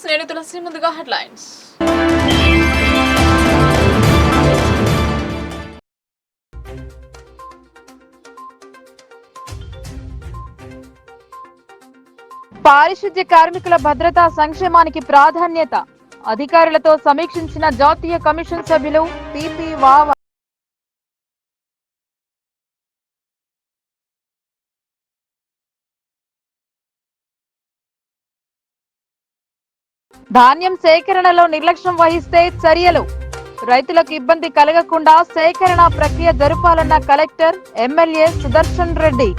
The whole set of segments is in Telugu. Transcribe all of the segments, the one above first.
న్యూస్ నేను తులసి ముందుగా హెడ్లైన్స్. పారిశుద్ధ్య కార్మికుల భద్రతా సంక్షేమానికి ప్రాధాన్యత. అధికారులతో సమీక్షించిన జాతీయ కమిషన్ సభ్యులు పిపి వావ. ధాన్యం సేకరణలో నిర్లక్ష్యం వహిస్తే చర్యలు. రైతులకు ఇబ్బంది కలగకుండా సేకరణ ప్రక్రియ జరపాలన్న కలెక్టర్, ఎమ్మెల్యే సుదర్శన్ రెడ్డి.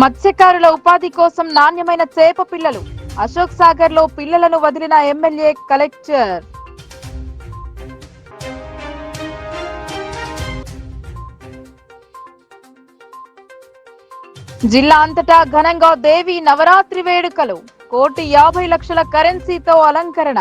మత్స్యకారుల ఉపాధి కోసం నాణ్యమైన చేప పిల్లలు. అశోక్ సాగర్ లో పిల్లలను వదిలిన ఎమ్మెల్యే, కలెక్టర్. జిల్లా అంతటా ఘనంగా దేవి నవరాత్రి వేడుకలు. 1,50,00,000 కరెన్సీతో అలంకరణ.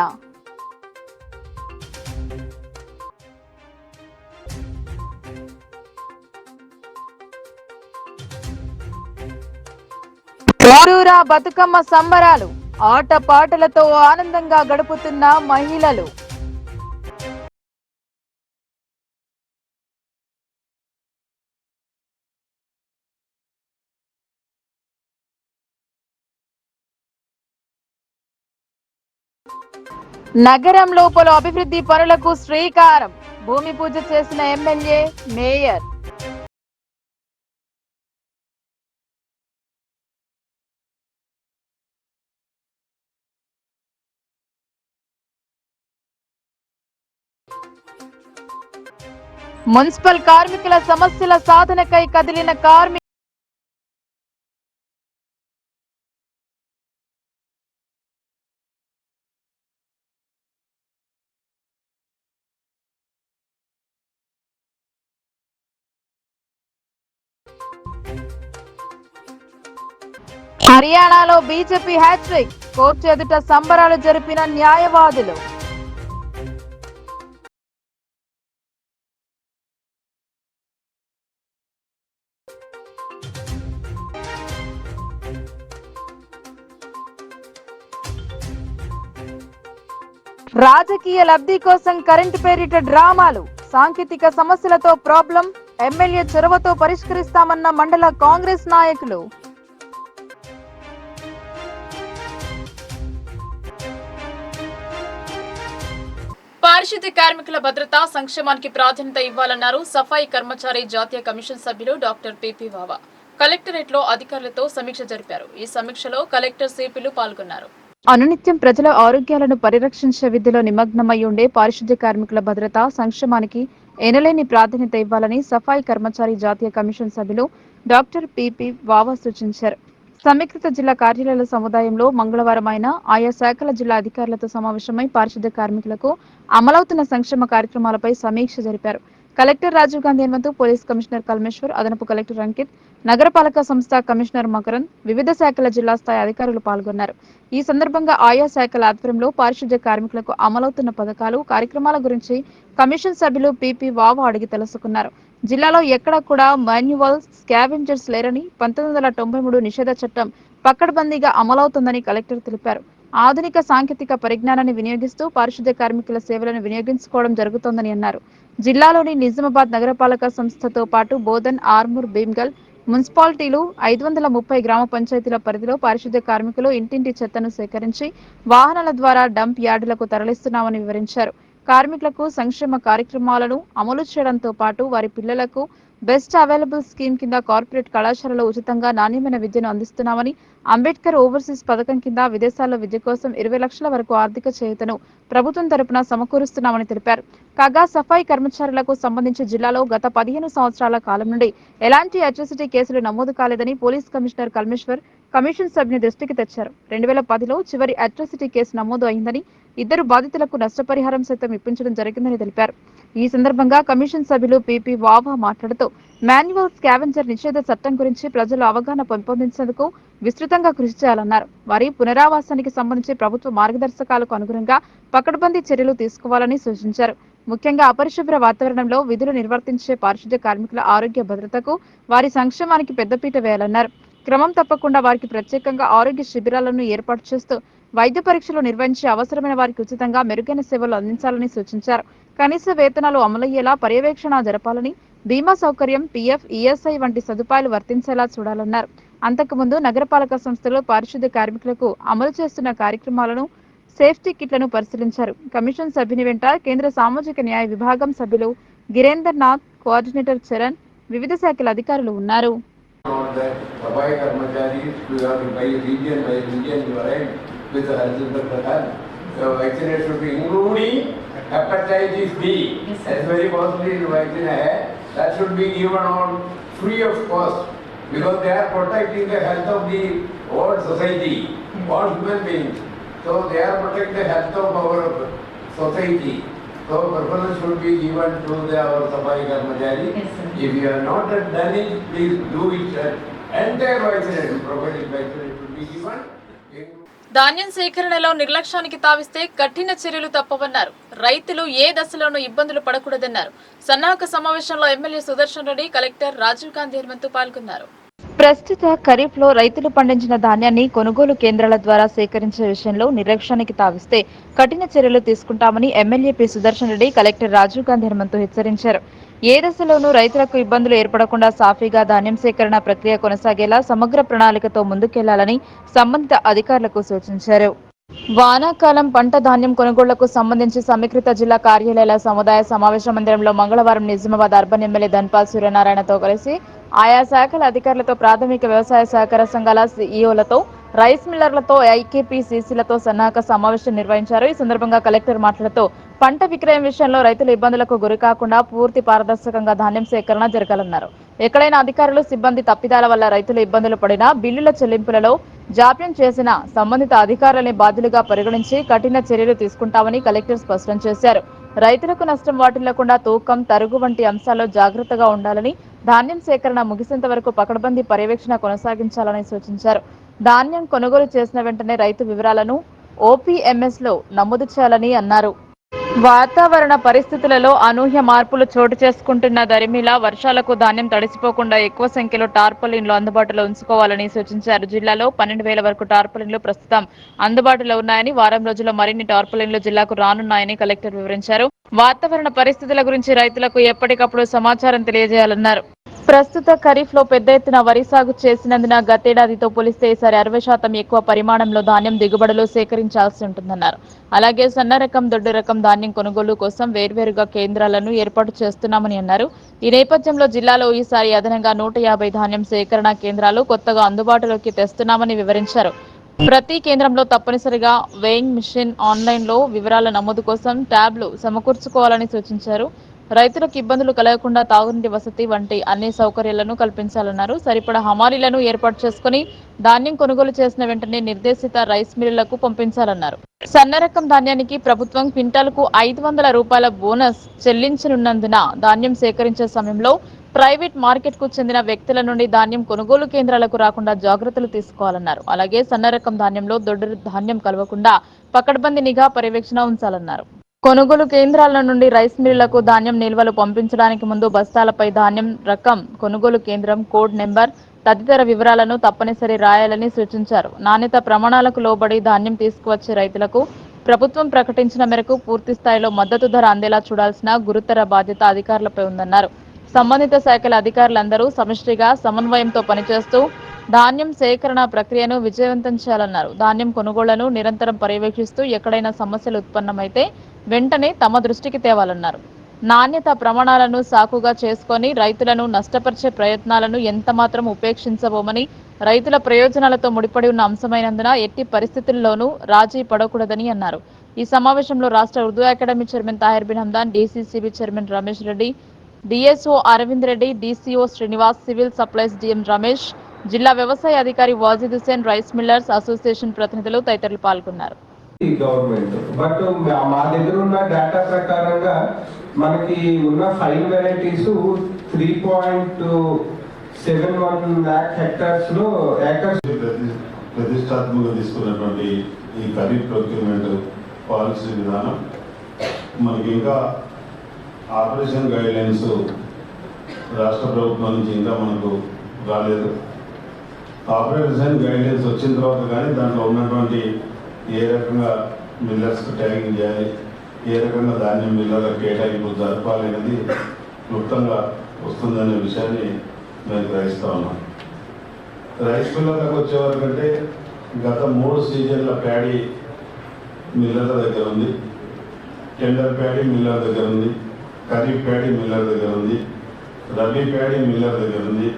ఊరూరా బతుకమ్మ సంబరాలు. ఆట పాటలతో ఆనందంగా గడుపుతున్న మహిళలు. నగరంలో పలు అభివృద్ధి పనులకు శ్రీకారం. భూమి పూజ చేసిన ఎమ్మెల్యే, మేయర్. మున్సిపల్ కార్మికుల సమస్యల సాధనకై కదిలిన కార్మికులు. హర్యానాలో బీజేపీ హ్యాట్రిక్. కోర్టు ఎదుట సంబరాలు జరిపిన న్యాయవాదులు. రాజకీయ లబ్ధి కోసం కరెంటు పేరిట డ్రామాలు. సాంకేతిక సమస్యలతో ప్రాబ్లం, ఎమ్మెల్యే చొరవతో పరిష్కరిస్తామన్న మండల కాంగ్రెస్ నాయకులు. పారిశుద్ధ్య కార్మికుల భద్రతా సంక్షేమానికి ప్రాధాన్యత ఇవ్వాలన్నారు సఫాయి కర్మచారి జాతీయ కమిషన్ సభ్యులు డాక్టర్ పిపి వావ. కలెక్టరేట్ లో అధికారులతో సమీక్ష జరిపారు. ఈ సమీక్షలో కలెక్టర్ సిపిలు పాల్గొన్నారు. అనునిత్యం ప్రజల ఆరోగ్యాలను పరిరక్షించే విధిలో నిమగ్నమై ఉండే పారిశుద్ధ్య కార్మికుల భద్రతా సంక్షేమానికి ఎనలేని ప్రాధాన్యత ఇవ్వాలని సఫాయి కర్మచారి జాతీయ కమిషన్ సభ్యులు డాక్టర్ పిపి వావ సూచించారు. సమీకృత జిల్లా కార్యాలయాల సముదాయంలో మంగళవారం ఆయన ఆయా శాఖల జిల్లా అధికారులతో సమావేశమై పారిశుద్ధ్య కార్మికులకు అమలవుతున్న సంక్షేమ కార్యక్రమాలపై సమీక్ష జరిపారు. Collector Rajiv Gandhi Hanumanthu, police commissioner Kalmeshwar, అదనపు కలెక్టర్ అంకిత్, నగరపాలక సంస్థ కమిషనర్ మకరంద్, వివిధ శాఖల జిల్లా స్థాయి అధికారులు పాల్గొన్నారు. ఈ సందర్భంగా ఆయా శాఖల ఆధ్వర్యంలో పారిశుద్ధ్య కార్మికులకు అమలవుతున్న పథకాలు, కార్యక్రమాల గురించి కమిషన్ సభ్యులు పిపి వావ అడిగి తెలుసుకున్నారు. జిల్లాలో ఎక్కడా కూడా మాన్యువల్ స్కావెంజర్స్ లేరని, 1993 నిషేధ చట్టం పకడ్బందీగా అమలవుతుందని కలెక్టర్ తెలిపారు. ఆధునిక సాంకేతిక పరిజ్ఞానాన్ని వినియోగిస్తూ పారిశుద్ధ్య కార్మికుల సేవలను వినియోగించుకోవడం జరుగుతోందని అన్నారు. జిల్లాలోని నిజామాబాద్ నగరపాలక సంస్థతో పాటు బోధన్, ఆర్మూర్, భీమ్గల్ మున్సిపాలిటీలు 530 గ్రామ పంచాయతీల పరిధిలో పారిశుద్ధ్య కార్మికులు ఇంటింటి చెత్తను సేకరించి వాహనాల ద్వారా డంప్ యార్డులకు తరలిస్తున్నామని వివరించారు. కార్మికులకు సంక్షేమ కార్యక్రమాలను అమలు చేయడంతో పాటు వారి పిల్లలకు బెస్ట్ అవైలబుల్ స్కీమ్ కింద కార్పొరేట్ కళాశాలలో ఉచితంగా నాణ్యమైన విద్యను అందిస్తున్నామని, అంబేద్కర్ ఓవర్సీస్ పథకం కింద విదేశాల్లో విద్య కోసం 20 లక్షల వరకు ఆర్థిక చేయూతను ప్రభుత్వం తరపున సమకూరుస్తున్నామని తెలిపారు. కాగా సఫాయి కర్మచారులకు సంబంధించి జిల్లాలో గత 15 సంవత్సరాల కాలం నుండి ఎలాంటి అట్రాసిటీ కేసులు నమోదు కాలేదని పోలీస్ కమిషనర్ కల్మేశ్వర్ కమిషన్ సభ్యుని దృష్టికి తెచ్చారు. 2010లో చివరి అట్రాసిటీ కేసు నమోదు అయిందని, 2 బాధితులకు నష్టపరిహారం సైతం ఇప్పించడం జరిగిందని తెలిపారు. ఈ సందర్భంగా కమిషన్ సభ్యులు పిపి వావ మాట్లాడుతూ మాన్యువల్ స్కావెంజర్ నిషేధ చట్టం గురించి ప్రజలు అవగాహన పెంపొందించేందుకు విస్తృతంగా కృషి చేయాలన్నారు. వారి పునరావాసానికి సంబంధించి ప్రభుత్వ మార్గదర్శకాలకు అనుగుణంగా పకడ్బందీ చర్యలు తీసుకోవాలని సూచించారు. ముఖ్యంగా అపరిశుభ్ర వాతావరణంలో విధులు నిర్వర్తించే పారిశుద్ధ్య కార్మికుల ఆరోగ్య భద్రతకు, వారి సంక్షేమానికి పెద్దపీట వేయాలన్నారు. క్రమం తప్పకుండా వారికి ప్రత్యేకంగా ఆరోగ్య శిబిరాలను ఏర్పాటు చేస్తూ వైద్య పరీక్షలు నిర్వహించి అవసరమైన వారికి ఉచితంగా మెరుగైన సేవలు అందించాలని సూచించారు. కనీస వేతనాలు అమలయ్యేలా పర్యవేక్షణ జరపాలని, బీమా సౌకర్యం, పీఎఫ్, ఈఎస్ఐ వంటి సదుపాయాలు వర్తించేలా చూడాలన్నారు. అంతకుముందు నగరపాలక సంస్థలో పారిశుద్ధ్య కార్మికులకు అమలు చేస్తున్న కార్యక్రమాలను, సేఫ్టీ కిట్లను పరిశీలించారు. కమిషన్ సభ్యుని వెంట కేంద్ర సామాజిక న్యాయ విభాగం సభ్యులు గిరేందర్ నాథ్, కోఆర్డినేటర్ చరణ్, వివిధ శాఖల అధికారులు ఉన్నారు. सफाई कर्मचारी by region you are right with the health inspector. Vaccination should be including hepatitis B. Yes, That's very costly vaccine hai. That should be given on free of cost because they are protecting the health of the whole society, all human beings. So they are protecting the health of our society. So preference should be given to our safai karmachari. Yes, sir. If you have not done it, please do it. Entire vaccination, properly vaccination should be given. ధాన్యం సేకరణలో నిర్లక్ష్యానికి తావిస్తే కఠిన చర్యలు తప్పవన్నారు. రైతులు ఏ దశలోనూ ఇబ్బందులు పడకూడదన్నారు. సన్నాహక సమావేశంలో ఎమ్మెల్యే సుదర్శన్ రెడ్డి, కలెక్టర్ రాజీవ్ గాంధీ హనుమంతు పాల్గొన్నారు. ప్రస్తుత ఖరీఫ్ లో రైతులు పండించిన ధాన్యాన్ని కొనుగోలు కేంద్రాల ద్వారా సేకరించే విషయంలో నిర్లక్ష్యానికి తావిస్తే కఠిన చర్యలు తీసుకుంటామని MLA P Sudarshan Reddy, collector Rajiv Gandhi Hanumanthu హెచ్చరించారు. ఏ దశలోనూ రైతులకు ఇబ్బందులు ఏర్పడకుండా సాఫీగా ధాన్యం సేకరణ ప్రక్రియ కొనసాగేలా సమగ్ర ప్రణాళికతో ముందుకెళ్లాలని సంబంధిత అధికారులకు సూచించారు. వానాకాలం పంట ధాన్యం కొనుగోళ్లకు సంబంధించి సమీకృత జిల్లా కార్యాలయాల సముదాయ సమావేశ మందిరంలో మంగళవారం నిజామాబాద్ అర్బన్ ఎమ్మెల్యే ధన్పాల్ సూర్యనారాయణతో కలిసి ఆయా శాఖల అధికారులతో, ప్రాథమిక వ్యవసాయ సహకార సంఘాల సీఈఓలతో, రైస్ మిల్లర్లతో, ఐకేపీసీసీలతో సన్నాహక సమావేశం నిర్వహించారు. ఈ సందర్భంగా కలెక్టర్ మాట్లాడుతూ పంట విక్రయం విషయంలో రైతులు ఇబ్బందులకు గురికాకుండా పూర్తి పారదర్శకంగా ధాన్యం సేకరణ జరగాలన్నారు. ఎక్కడైనా అధికారులు, సిబ్బంది తప్పిదాల వల్ల రైతులు ఇబ్బందులు పడినా బిల్లుల చెల్లింపులలో జాప్యం చేసిన సంబంధిత అధికారులని బాధ్యులుగా పరిగణించి కఠిన చర్యలు తీసుకుంటామని కలెక్టర్ స్పష్టం చేశారు. రైతులకు నష్టం వాటిల్లకుండా తూకం, తరుగు వంటి అంశాల్లో జాగ్రత్తగా ఉండాలని, ధాన్యం సేకరణ ముగిసేంత వరకు పకడ్బందీ పర్యవేక్షణ కొనసాగించాలని సూచించారు. ధాన్యం కొనుగోలు చేసిన వెంటనే రైతు వివరాలను ఓపీఎంఎస్ లో నమోదు చేయాలని అన్నారు. వాతావరణ పరిస్థితులలో అనూహ్య మార్పులు చోటు చేసుకుంటున్న దరిమిలా వర్షాలకు ధాన్యం తడిసిపోకుండా ఎక్కువ సంఖ్యలో టార్పలిన్లు అందుబాటులో ఉంచుకోవాలని సూచించారు. జిల్లాలో 12,000 వరకు టార్పలిన్లు ప్రస్తుతం అందుబాటులో ఉన్నాయని, వారం రోజుల్లో మరిన్ని టార్పలిన్లు జిల్లాకు రానున్నాయని కలెక్టర్ వివరించారు. వాతావరణ పరిస్థితుల గురించి రైతులకు ఎప్పటికప్పుడు సమాచారం తెలియజేయాలన్నారు. ప్రస్తుత ఖరీఫ్ లో పెద్ద ఎత్తున వరి సాగు చేసినందున గతేడాదితో పోలిస్తే ఈసారి 60% ఎక్కువ పరిమాణంలో ధాన్యం దిగుబడులు సేకరించాల్సి ఉంటుందన్నారు. అలాగే సన్న రకం, దొడ్డు రకం ధాన్యం కొనుగోలు కోసం వేర్వేరుగా కేంద్రాలను ఏర్పాటు చేస్తున్నామని అన్నారు. ఈ నేపథ్యంలో జిల్లాలో ఈసారి అదనంగా 150 ధాన్యం సేకరణ కేంద్రాలు కొత్తగా అందుబాటులోకి తెస్తున్నామని వివరించారు. ప్రతి కేంద్రంలో తప్పనిసరిగా వేయింగ్ మిషన్, ఆన్లైన్లో వివరాల నమోదు కోసం ట్యాబ్లు సమకూర్చుకోవాలని సూచించారు. రైతులకు ఇబ్బందులు కలగకుండా తాగునీటి వసతి వంటి అన్ని సౌకర్యాలను కల్పించాలన్నారు. సరిపడా హమాలీలను ఏర్పాటు చేసుకుని ధాన్యం కొనుగోలు చేసిన వెంటనే నిర్దేశిత రైస్ మిల్లులకు పంపించాలన్నారు. సన్న రకం ధాన్యానికి ప్రభుత్వం క్వింటాల్కు 500 రూపాయల బోనస్ చెల్లించనున్నందున ధాన్యం సేకరించే సమయంలో ప్రైవేట్ మార్కెట్ కు చెందిన వ్యక్తుల నుండి ధాన్యం కొనుగోలు కేంద్రాలకు రాకుండా జాగ్రత్తలు తీసుకోవాలన్నారు. అలాగే సన్న రకం ధాన్యంలో దొడ్డు ధాన్యం కలవకుండా పకడ్బందీ నిఘా పర్యవేక్షణ ఉంచాలన్నారు. కొనుగోలు కేంద్రాల నుండి రైస్ మిల్లులకు ధాన్యం నిల్వలు పంపించడానికి ముందు బస్తాలపై ధాన్యం రకం, కొనుగోలు కేంద్రం, కోడ్ నెంబర్ తదితర వివరాలను తప్పనిసరి రాయాలని సూచించారు. నాణ్యత ప్రమాణాలకు లోబడి ధాన్యం తీసుకువచ్చే రైతులకు ప్రభుత్వం ప్రకటించిన మేరకు పూర్తి స్థాయిలో మద్దతు ధర అందేలా చూడాల్సిన గురుతర బాధ్యత అధికారులపై ఉందన్నారు. సంబంధిత శాఖల అధికారులందరూ సమిష్టిగా సమన్వయంతో పనిచేస్తూ ధాన్యం సేకరణ ప్రక్రియను విజయవంతం చేయాలన్నారు. ధాన్యం కొనుగోళ్లను నిరంతరం పర్యవేక్షిస్తూ ఎక్కడైనా సమస్యలు ఉత్పన్నమైతే వెంటనే తమ దృష్టికి తేవాలన్నారు. నాణ్యత ప్రమాణాలను సాకుగా చేసుకొని రైతులను నష్టపరిచే ప్రయత్నాలను ఎంతమాత్రం ఉపేక్షించబోమని, రైతుల ప్రయోజనాలతో ముడిపడి ఉన్న అంశమైనందున ఎట్టి పరిస్థితుల్లోనూ రాజీ పడకూడదని అన్నారు. ఈ సమావేశంలో రాష్ట్ర Urdu academy chairman Tahir bin Hamdan, DCCB chairman Ramesh Reddy, DSO Aravind Reddy, DCO Srinivas, civil supplies DM Ramesh, జిల్లా వ్యవసాయ అధికారి Wajid Hussain, rice millers association ప్రతినిధులు తదితరులు పాల్గొన్నారు. గవర్నమెంట్ బట్ మా దగ్గర ఉన్న డేటా ప్రకారంగా మనకి ఉన్న 5 వెరైటీస్ 3.71 lakh హెక్టార్స్ లో ఏకర్స్ ప్రతిష్టాత్మకంగా తీసుకున్నటువంటి ఈ ఖరీఫ్ ప్రొక్యూర్మెంట్ పాలసీ విధానం మనకి ఇంకా ఆపరేషన్ గైడ్లైన్స్ రాష్ట్ర ప్రభుత్వం నుంచి ఇంకా మనకు రాలేదు. ఆపరేషన్ గైడ్లైన్స్ వచ్చిన తర్వాత కానీ దాంట్లో ఉన్నటువంటి ఏ రకంగా మిల్లర్స్కి ట్యాగింగ్ చేయాలి, ఏ రకంగా ధాన్యం మిల్లర్ల కేటాయింపు జరపాలి అనేది క్లుప్తంగా వస్తుందనే విషయాన్ని నేను గ్రహిస్తూ ఉన్నాను. రైస్ మిల్లర్లకు వచ్చేవారికంటే గత 3 సీజన్ల ప్యాడీ మిల్లర్ల దగ్గర ఉంది, టెండర్ ప్యాడీ మిల్లర్ దగ్గర ఉంది, ఖరీఫ్ ప్యాడీ మిల్లర్ దగ్గర ఉంది, రబీ ప్యాడీ మిల్లర్ దగ్గర ఉంది.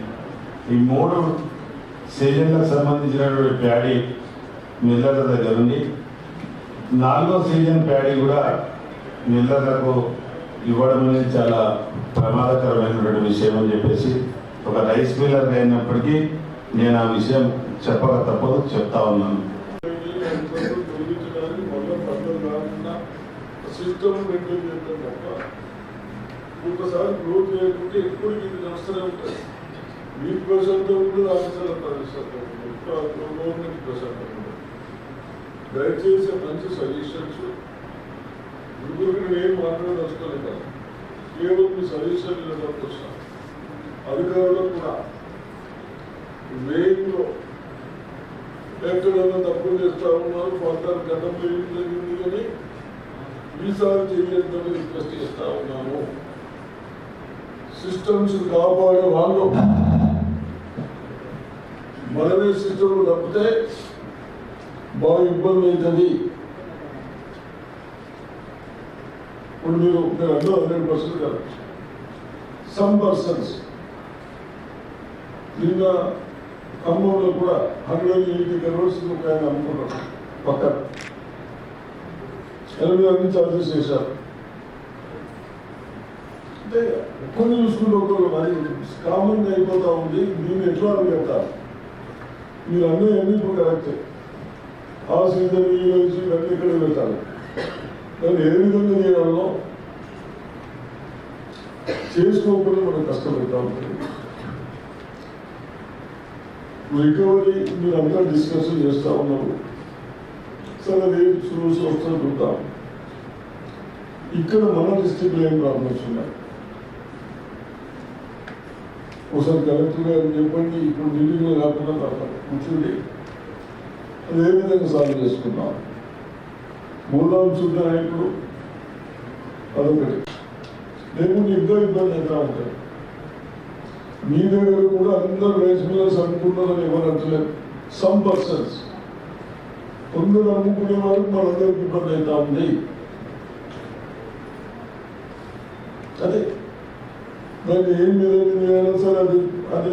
ఈ 3 సీజన్లకు సంబంధించినటువంటి ప్యాడీ మిల్లర్ల దగ్గర ఉంది. 4వ సీజన్ ప్యాడీ కూడా మిల్లర్లకు ఇవ్వడం అనేది చాలా ప్రమాదకరమైనటువంటి విషయం అని చెప్పేసి ఒక రైస్ మిల్లర్ అయినప్పటికీ నేను ఆ విషయం చెప్పక తప్పదు, చెప్తా ఉన్నాను. సిస్టమ్ మెయింటైన్ చేద్దాం తప్ప ఒక్కసారి గ్రోత్ చేయకుంటే ఎప్పుడు ఇది నడుస్తూనే ఉంటుంది. మీ ప్రశాంతం ఉంటుంది, ఆఫీసర్ల ప్రశాంతం ఉంటుంది, గవర్నమెంట్ ప్రశాంతం ఉంటుంది. దయచేసి మంచి సజెషన్స్ ఇంకొకటి నేను మాట్లాడదలుచుకోలేదు కదా, కేవలం మీ సజెషన్ ఇవ్వడానికి వస్తాను. అధికారులకు కూడా మెయిన్లో ఎక్కడైనా తప్పులు చేస్తూ ఉన్నారు, ఫర్దర్ గతంలో ఏం జరిగింది కానీ ఈసారి చేయొద్దని రిక్వెస్ట్ చేస్తా ఉన్నాను. సిస్టమ్స్ కాపాడే వాళ్ళు మనమే సిస్టమ్ తప్పితే బాగా ఇబ్బంది అవుతుంది. ఇప్పుడు మీరు అందరూ 100% కాదు, సమ్ పర్సన్స్ నిన్న ఖమ్మంలో కూడా 180 crores ఒక ఆయన అమ్ముకున్నాడు. పక్కన 80 చార్జెస్ చేశారు. అంటే కొన్ని చూసుకుంటే ఒకరు మరి కామన్ అయిపోతా ఉంది. దీన్ని ఎట్లా అడుగుతారు మీరు అన్నీ ఇప్పుడు కరెక్టే. ఆ సీజన్ ఈ వచ్చి అన్నీ ఇక్కడ పెడతారు. దాన్ని ఏ విధంగా చేయాలో చేసుకోకుండా మనం కష్టపడతా ఉంటుంది. రికవరీ మీరు అంతా డిస్కషన్ చేస్తూ ఉన్నారు. సరే అది రూల్స్ వస్తూ చూద్దాం. ఇక్కడ మన డిస్ట్రిక్ట్లో ఏం ప్రాబ్లమ్స్ ఉన్నాయి ఒకసారి కలెక్టర్ గారు చెప్పండి. ఇప్పుడు ఢిల్లీలో కాకుండా కూర్చుండి అది ఏ విధంగా సాల్వ్ చేసుకున్నాం. మూలాంశ నాయకుడు అదొకటి. లేకుంటే ఇంకా ఇబ్బంది ఎంత ఉంటాయి. మీ దగ్గర కూడా అందరూ రైస్ మిల్లర్స్ అనుకుంటున్నారని ఎవరు అంటలేదు. సమ్ పర్సన్స్ కొందరు అమ్ముకునే వారికి మనందరికి ఇబ్బంది అవుతా ఉంది. అదే దాన్ని ఏం మీద సరే అది అది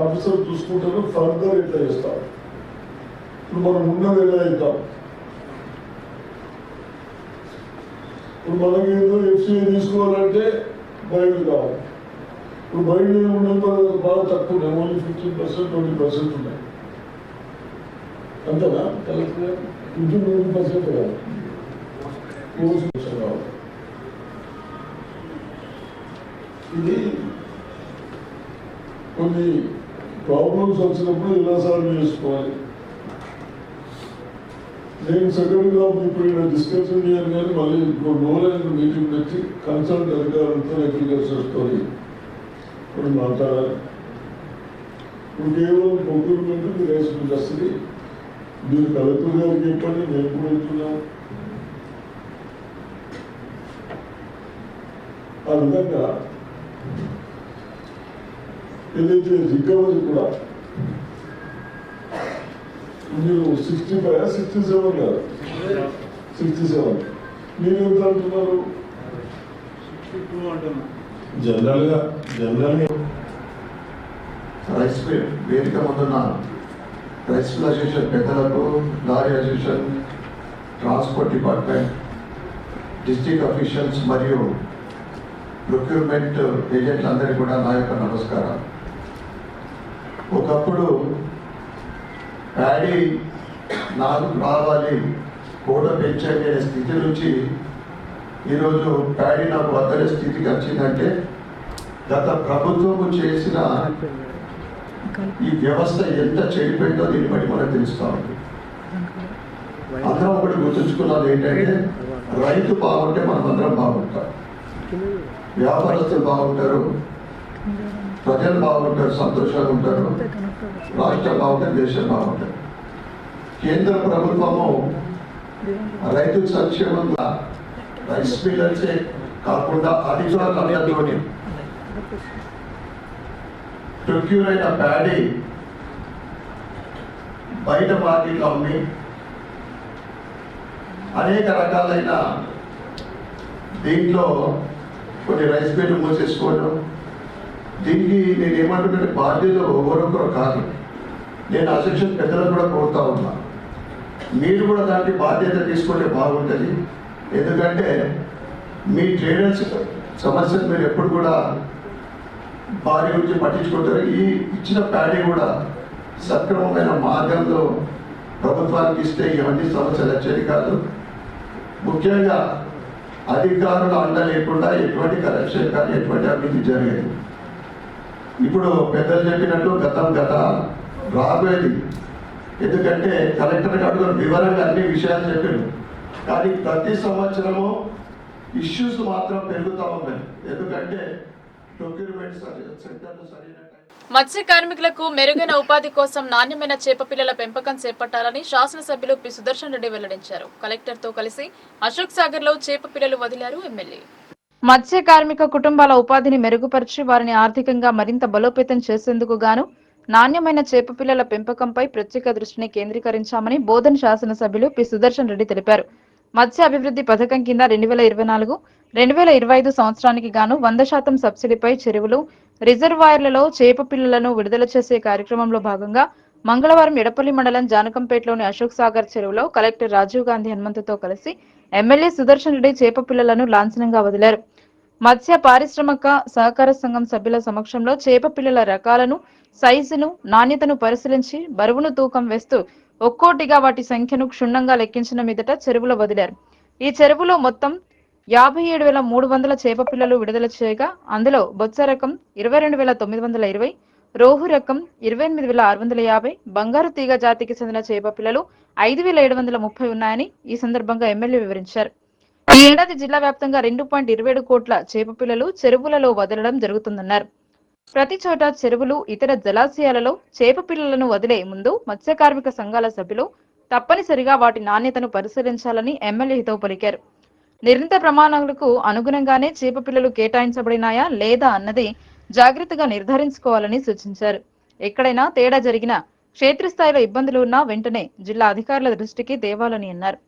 ఆఫీసర్ చూసుకుంటారు. ఫర్దర్ ఎట్లా చేస్తారు. ఇప్పుడు మనం ఉన్నది ఎలా అవుతాం. ఇప్పుడు మనకేదో ఎఫ్సీఐ తీసుకోవాలంటే బయలు కావాలి. ఇప్పుడు బయలు ఏమున్నాయి బాగా తక్కువ ఉన్నాయి. ఓన్లీ 15%, 20% ఉన్నాయి. అంతేనా కలెక్టర్ 20% కాదు, కావాలి. ఇది కొన్ని ప్రాబ్లమ్స్ వచ్చినప్పుడు ఎలా సాల్వ్ చేసుకోవాలి. నేను సెకండ్గా ఇప్పుడు ఇక్కడ డిస్కషన్ చేయాలి కానీ మళ్ళీ ఇప్పుడు నోలైన మీటింగ్ పెట్టి కన్సల్ట్ అధికారులతో అగ్రికల్చర్తో ఇప్పుడు మాట్లాడాలి. ఇప్పుడు కేవలం ప్రొక్యూర్మెంట్ మీరు రైస్ వస్తుంది. మీరు కలెక్టర్ గారికి చెప్పండి, మేము కూడా వెళ్తున్నాం. ఆ విధంగా ఏదైతే రికవరీ కూడా మీరు 65, 67 కాదు 67 మీరు ఎంత అంటున్నారు. జనరల్గా రైస్ వేదిక ముందున్న రైస్ మిల్ అసోసియేషన్ పెద్దలకు, lorry association, transport department, district officials మరియు ప్రొక్యూర్మెంట్ ఏజెంట్లందరికీ కూడా నా యొక్క నమస్కారం. ఒకప్పుడు ప్యాడీ నాకు రావాలి, కోట పెంచండి అనే స్థితి నుంచి ఈరోజు ప్యాడీ నాకు వద్దనే స్థితికి వచ్చిందంటే గత ప్రభుత్వము చేసిన ఈ వ్యవస్థ ఎంత చెడిపోయిందో దీన్ని బట్టి మనకు తెలుస్తూ ఉంది. అందరం ఒకటి గుర్తుంచుకున్నది ఏంటంటే రైతు బాగుంటే మనం అందరం బాగుంటాం. వ్యాపారస్తులు బాగుంటారు, ప్రజలు బాగుంటారు, సంతోషంగా ఉంటారు, రాష్ట్రం బాగుంటుంది, దేశం బాగుంటుంది. కేంద్ర ప్రభుత్వము రైతు సంక్షేమంగా రైస్ మిల్లర్సే కాకుండా అధికారులందరితోని ప్రొక్యూర్ అయిన ప్యాడీ బయట మార్కెట్లో అమ్మి అనేక రకాలైన దీంట్లో కొన్ని రైస్ మిల్లు మూసేసుకోవడం. దీనికి నేను ఏమంటున్నాను, బాధ్యతలు ఒకరొకరు కాదు. నేను అసెక్షన్ పెద్దలకు కూడా కోరుతా ఉన్నా, మీరు కూడా దానికి బాధ్యత తీసుకుంటే బాగుంటుంది. ఎందుకంటే మీ ట్రేడర్స్ సమస్యలు మీరు ఎప్పుడు కూడా వారి గురించి పట్టించుకుంటారు. ఈ ఇచ్చిన ప్యాడీ కూడా సక్రమమైన మార్గంలో ప్రభుత్వానికి ఇస్తే ఇవన్నీ సమస్యలు వచ్చేది కాదు. ముఖ్యంగా అధికారుల అండ లేకుండా ఎటువంటి కరప్షన్ కానీ ఎటువంటి అభివృద్ధి జరిగేది. ఇప్పుడు పెద్దలు చెప్పినట్టు గత రాబోయేది. ఎందుకంటే కలెక్టర్ గారు వివరంగా అన్ని విషయాలు చెప్పారు. కానీ ప్రతి సంవత్సరము ఇష్యూస్ మాత్రం పెరుగుతూ ఉన్నాయి. ఎందుకంటే ప్రొక్యూర్మెంట్ సెంటర్లు సరైన మత్స్య కార్మికులకు మెరుగైన ఉపాధి కోసం నాణ్యమైన చేప పిల్లల పెంపకం చేపట్టాలని శాసనసభ్యులు పి సుదర్శన్ రెడ్డి వెల్లడించారు. కలెక్టర్ తో కలిసి అశోక్ సాగర్ లో చేప పిల్లలు వదిలారు ఎమ్మెల్యే. మత్స్య కార్మిక కుటుంబాల ఉపాధిని మెరుగుపరిచి వారిని ఆర్థికంగా మరింత బలోపేతం చేసేందుకు గాను నాణ్యమైన చేప పిల్లల పెంపకంపై ప్రత్యేక దృష్టిని కేంద్రీకరించామని బోధన్ శాసనసభ్యులు పి సుదర్శన్ రెడ్డి తెలిపారు. మత్స్య అభివృద్ధి పథకం కింద 2024-2025 సంవత్సరానికి గాను 100% సబ్సిడీపై చెరువులు, రిజర్వాయర్లలో చేప పిల్లలను విడుదల చేసే కార్యక్రమంలో భాగంగా మంగళవారం ఎడపల్లి మండలం జానకంపేటలోని అశోక్ సాగర్ చెరువులో కలెక్టర్ రాజీవ్ గాంధీ హనుమంతుతో కలిసి ఎమ్మెల్యే సుదర్శన్ రెడ్డి చేప పిల్లలను లాంఛనంగా వదిలారు. మత్స్య పారిశ్రామిక సహకార సంఘం సభ్యుల సమక్షంలో చేప పిల్లల రకాలను, సైజును, నాణ్యతను పరిశీలించి బరువును తూకం వేస్తూ ఒక్కోటిగా వాటి సంఖ్యను క్షుణ్ణంగా లెక్కించిన మీదట చెరువులో వదిలారు. ఈ చెరువులో మొత్తం 57,300 చేప పిల్లలు విడుదల చేయగా అందులో బొత్స రకం 22,920, రోహు రకం 28,650, బంగారు తీగ జాతికి చెందిన చేప పిల్లలు 5,730 ఉన్నాయని ఈ సందర్భంగా ఎమ్మెల్యే వివరించారు. ఈ ఏడాది జిల్లా వ్యాప్తంగా 2.27 కోట్ల చేప పిల్లలు చెరువులలో వదలడం జరుగుతుందన్నారు. ప్రతి చోట చెరువులు, ఇతర జలాశయాలలో చేప పిల్లలను వదిలే ముందు మత్స్య కార్మిక సంఘాల సభ్యులు తప్పనిసరిగా వాటి నాణ్యతను పరిశీలించాలని ఎమ్మెల్యే హితవు పలికారు. నిర్ణీత ప్రమాణాలకు అనుగుణంగానే చేప పిల్లలు కేటాయించబడినాయా లేదా అన్నది జాగ్రత్తగా నిర్ధారించుకోవాలని సూచించారు. ఎక్కడైనా తేడా జరిగినా, క్షేత్రస్థాయిలో ఇబ్బందులు ఉన్నా వెంటనే జిల్లా అధికారుల దృష్టికి తేవాలని అన్నారు.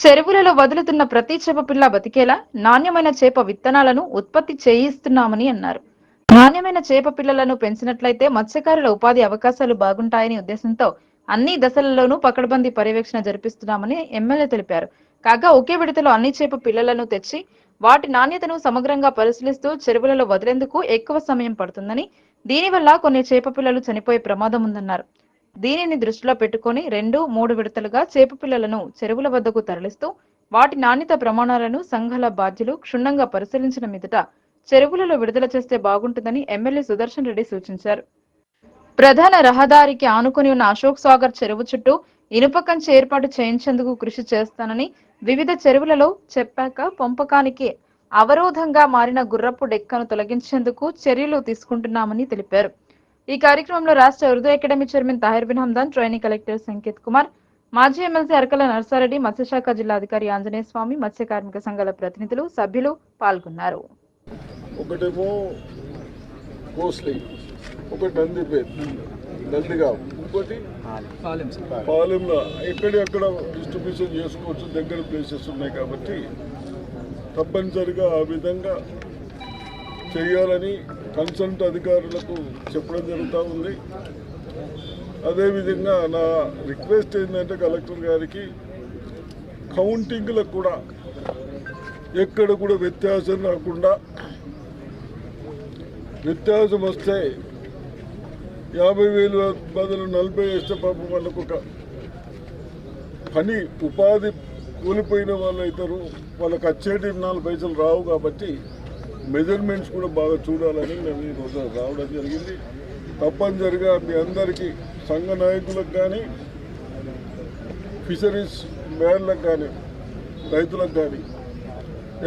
చెరువులలో వదులుతున్న ప్రతి చేప పిల్ల బతికేలా నాణ్యమైన చేప విత్తనాలను ఉత్పత్తి చేయిస్తున్నామని అన్నారు. నాణ్యమైన చేప పిల్లలను పెంచినట్లయితే మత్స్యకారుల ఉపాధి అవకాశాలు బాగుంటాయని ఉద్దేశంతో అన్ని దశలలోనూ పకడ్బందీ పర్యవేక్షణ జరిపిస్తున్నామని ఎమ్మెల్యే తెలిపారు. కాగా ఒకే విడతలో అన్ని చేప పిల్లలను తెచ్చి వాటి నాణ్యతను సమగ్రంగా పరిశీలిస్తూ చెరువులలో వదిలేందుకు ఎక్కువ సమయం పడుతుందని, దీనివల్ల కొన్ని చేప పిల్లలు చనిపోయే ప్రమాదం ఉందన్నారు. దీనిని దృష్టిలో పెట్టుకుని 2-3 విడతలుగా చేప పిల్లలను చెరువుల వద్దకు తరలిస్తూ వాటి నాణ్యత ప్రమాణాలను సంఘాల బాధ్యులు క్షుణ్ణంగా పరిశీలించిన మీదట చెరువులలో విడుదల చేస్తే బాగుంటుందని ఎమ్మెల్యే సుదర్శన్ రెడ్డి సూచించారు. ప్రధాన రహదారికి ఆనుకుని ఉన్న అశోక్ సాగర్ చెరువు చుట్టూ ఇనుప కంచె ఏర్పాటు చేయించేందుకు కృషి చేస్తానని, వివిధ చెరువులలో చెప్పాక పంపకానికి అవరోధంగా మారిన గుర్రపు డెక్కను తొలగించేందుకు చర్యలు తీసుకుంటున్నామని తెలిపారు. ఈ కార్యక్రమంలో రాష్ట్ర Urdu academy chairman Tahir bin Hamdan, trainee collector Sanketh Kumar, మాజీ ఎమ్మెల్సీ అరకల నర్సారెడ్డి, మత్స్యశాఖ జిల్లా అధికారి ఆంజనేయ స్వామి, మత్స్య కార్మిక సంఘాల ప్రతినిధులు, సభ్యులు పాల్గొన్నారు. ఒకటేమో కోస్లీ, ఒకటి నందిగావ్, ఇంకోటి పాలెంలో ఎక్కడెక్కడ డిస్ట్రిబ్యూషన్ చేసుకోవచ్చు. దగ్గర ప్లేసెస్ ఉన్నాయి కాబట్టి తప్పనిసరిగా ఆ విధంగా చేయాలని కన్సల్ట్ అధికారులకు చెప్పడం జరుగుతూ ఉంది. అదేవిధంగా నా రిక్వెస్ట్ ఏంటంటే కలెక్టర్ గారికి కౌంటింగ్లకు కూడా ఎక్కడ కూడా వ్యత్యాసం రాకుండా, వ్యత్యాసం వస్తే 50,000 బదులు 40 వేస్తే పాపం వాళ్ళకు ఒక పని ఉపాధి కోల్పోయిన వాళ్ళు అవుతారు. వాళ్ళకి వచ్చేటి 4 పైసలు రావు. కాబట్టి మెజర్మెంట్స్ కూడా బాగా చూడాలని మేము ఈరోజు రావడం జరిగింది. తప్పనిసరిగా మీ అందరికీ, సంఘ నాయకులకు కానీ, ఫిషరీస్ మ్యాన్లకు కానీ, రైతులకు కానీ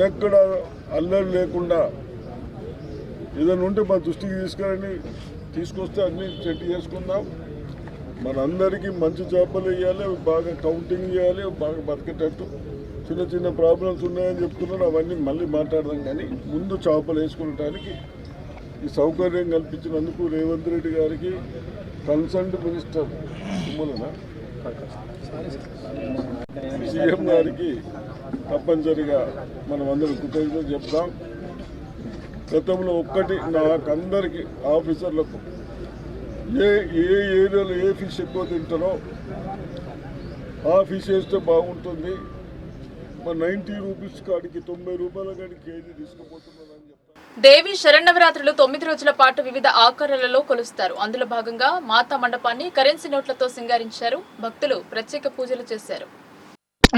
ఎక్కడ అల్లరి లేకుండా ఏదైనా ఉంటే మా దృష్టికి తీసుకొస్తే అన్నీ సెట్ చేసుకుందాం. మనందరికీ మంచి చేపలు వేయాలి, బాగా కౌంటింగ్ చేయాలి, బాగా బతికేటట్టు. చిన్న చిన్న ప్రాబ్లమ్స్ ఉన్నాయని చెప్తున్నారు, అవన్నీ మళ్ళీ మాట్లాడదాం. కానీ ముందు చేపలు వేసుకునడానికి ఈ సౌకర్యం కల్పించినందుకు రేవంత్ రెడ్డి గారికి, కన్సర్న్డ్ మినిస్టర్ సీఎం గారికి తప్పనిసరిగా మనం అందరం కృతజ్ఞతలు చెప్తాం. గతంలో ఒక్కటి నాకందరికీ ఆఫీసర్లకు ఏ ఏరియాలో ఏ ఫిష్ ఎక్కువ తింటారో ఆ ఫిష్ వేస్తే బాగుంటుంది. మరి 90 రూపీస్ కాడికి 90 రూపాయల కాడికి కేజీ తీసుకుపోతున్నారని చెప్తారు. దేవి శరన్నవరాత్రులు 9 రోజుల పాటు వివిధ ఆకారాలలో కొలుస్తారు. అందులో భాగంగా మాతా మండపాన్ని కరెన్సీ నోట్లతో సింగారించారు. భక్తులు ప్రత్యేక పూజలు చేశారు.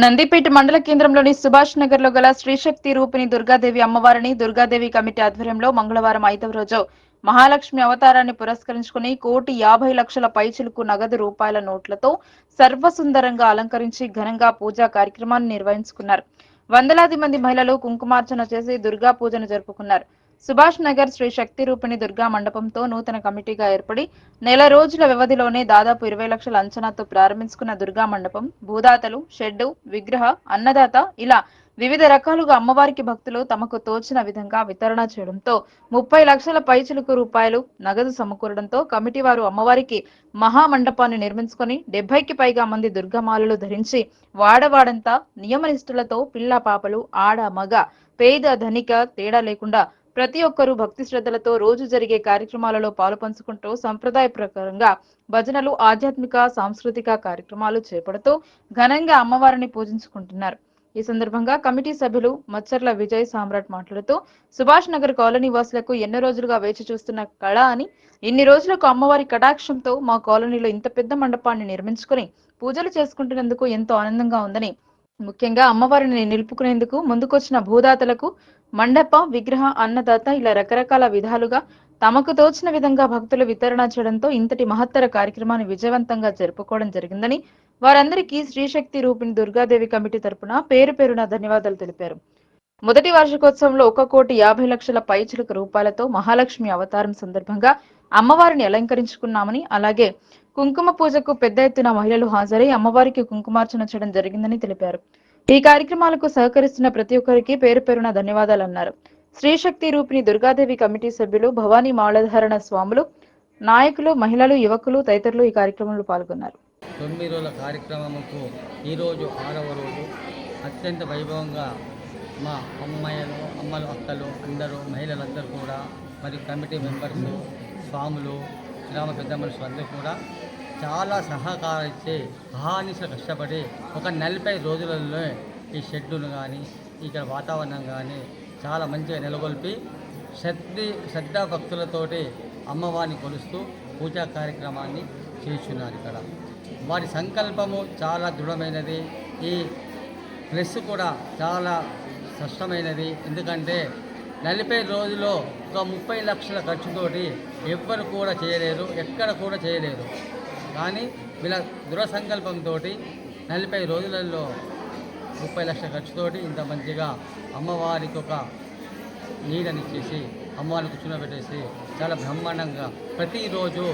నందిపేట మండల కేంద్రంలోని సుభాష్ నగర్ లో గల శ్రీశక్తి రూపిణి దుర్గాదేవి అమ్మవారిని దుర్గాదేవి కమిటీ ఆధ్వర్యంలో మంగళవారం 5వ రోజు మహాలక్ష్మి అవతారాన్ని పురస్కరించుకుని 1,50,00,000 పైచిలుకు నగదు రూపాయల నోట్లతో సర్వసుందరంగా అలంకరించి ఘనంగా పూజా కార్యక్రమాన్ని నిర్వహించుకున్నారు. వందలాది మంది మహిళలు కుంకుమార్చన చేసి దుర్గా పూజను జరుపుకున్నారు. సుభాష్ నగర్ శ్రీ శక్తి రూపిణి దుర్గా మండపంతో నూతన కమిటీగా ఏర్పడి నెల రోజుల వ్యవధిలోనే దాదాపు 20 లక్షల అంచనాతో ప్రారంభించుకున్న దుర్గా మండపం భూదాతలు, షెడ్డు, విగ్రహ, అన్నదాత ఇలా వివిధ రకాలుగా అమ్మవారికి భక్తులు తమకు తోచిన విధంగా వితరణ చేయడంతో 30 లక్షల పైచిలుకు రూపాయలు నగదు సమకూరడంతో కమిటీ వారు అమ్మవారికి మహామండపాన్ని నిర్మించుకొని 70కి పైగా మంది దుర్గమాలలు ధరించి వాడవాడంతా నియమనిష్ఠులతో పిల్ల పాపలు, ఆడ మగ, పేద ధనిక తేడా లేకుండా ప్రతి ఒక్కరూ భక్తి శ్రద్ధలతో రోజు జరిగే కార్యక్రమాలలో పాలుపంచుకుంటూ సంప్రదాయ ప్రకారంగా భజనలు, ఆధ్యాత్మిక, సాంస్కృతిక కార్యక్రమాలు చేపడుతూ ఘనంగా అమ్మవారిని పూజించుకుంటున్నారు. ఈ సందర్భంగా కమిటీ సభ్యులు మచ్చర్ల విజయ్ సామ్రాట్ మాట్లాడుతూ సుభాష్ నగర్ కాలనీ వాసులకు ఎన్నో రోజులుగా వేచి చూస్తున్న కళ అని, ఇన్ని రోజులకు అమ్మవారి కటాక్షంతో మా కాలనీలో ఇంత పెద్ద మండపాన్ని నిర్మించుకుని పూజలు చేసుకుంటున్నందుకు ఎంతో ఆనందంగా ఉందని, ముఖ్యంగా అమ్మవారిని నిలుపుకునేందుకు ముందుకొచ్చిన భూదాతలకు మండప, విగ్రహ, అన్నదాత ఇలా రకరకాల విధాలుగా తమకు తోచిన విధంగా భక్తులు వితరణ చేయడంతో ఇంతటి మహత్తర కార్యక్రమాన్ని విజయవంతంగా జరుపుకోవడం జరిగిందని వారందరికీ శ్రీశక్తి రూపిణి దుర్గాదేవి కమిటీ తరపున పేరు పేరున ధన్యవాదాలు తెలిపారు. మొదటి వార్షికోత్సవంలో 1,50,00,000 పైచిలుకు రూపాయలతో మహాలక్ష్మి అవతారం సందర్భంగా అమ్మవారిని అలంకరించుకున్నామని, అలాగే కుంకుమ పూజకు పెద్ద ఎత్తున మహిళలు హాజరై అమ్మవారికి కుంకుమార్చన చేయడం జరిగిందని తెలిపారు. ఈ కార్యక్రమాలకు సహకరిస్తున్న ప్రతి ఒక్కరికి పేరు పేరున ధన్యవాదాలు అన్నారు. శ్రీశక్తి రూపిణి దుర్గాదేవి కమిటీ సభ్యులు, భవానీ మాళధారణ స్వాములు, నాయకులు, మహిళలు, యువకులు తదితరులు ఈ కార్యక్రమంలో పాల్గొన్నారు. 9 రోజుల కార్యక్రమముకు ఈరోజు 6వ రోజు అత్యంత వైభవంగా మా అమ్మలు, అక్కలు అందరూ, మహిళలందరూ కూడా, మరి కమిటీ మెంబర్స్, స్వాములు, గ్రామ పెద్ద మనుషులు అందరూ కూడా చాలా సహకరించి అహానిశలు కష్టపడి ఒక 40 రోజులలో ఈ షెడ్డును కానీ, ఇక్కడ వాతావరణం కానీ చాలా మంచిగా నెలకొల్పి శ్రద్ధా భక్తులతోటి అమ్మవారిని కొలుస్తూ పూజా కార్యక్రమాన్ని చేస్తున్నారు. ఇక్కడ వారి సంకల్పము చాలా దృఢమైనది. ఈ ప్లస్ కూడా చాలా స్పష్టమైనది. ఎందుకంటే 40 రోజుల్లో ఒక 30 లక్షల ఖర్చుతోటి ఎవ్వరు కూడా చేయలేరు, ఎక్కడ కూడా చేయలేరు. కానీ వీళ్ళ దృఢ సంకల్పంతో 40 రోజులలో 30 లక్షల ఖర్చుతోటి ఇంత మంచిగా అమ్మవారికి ఒక నీడనిచ్చేసి అమ్మవారిని కూర్చునబెట్టేసి చాలా బ్రహ్మాండంగా ప్రతిరోజు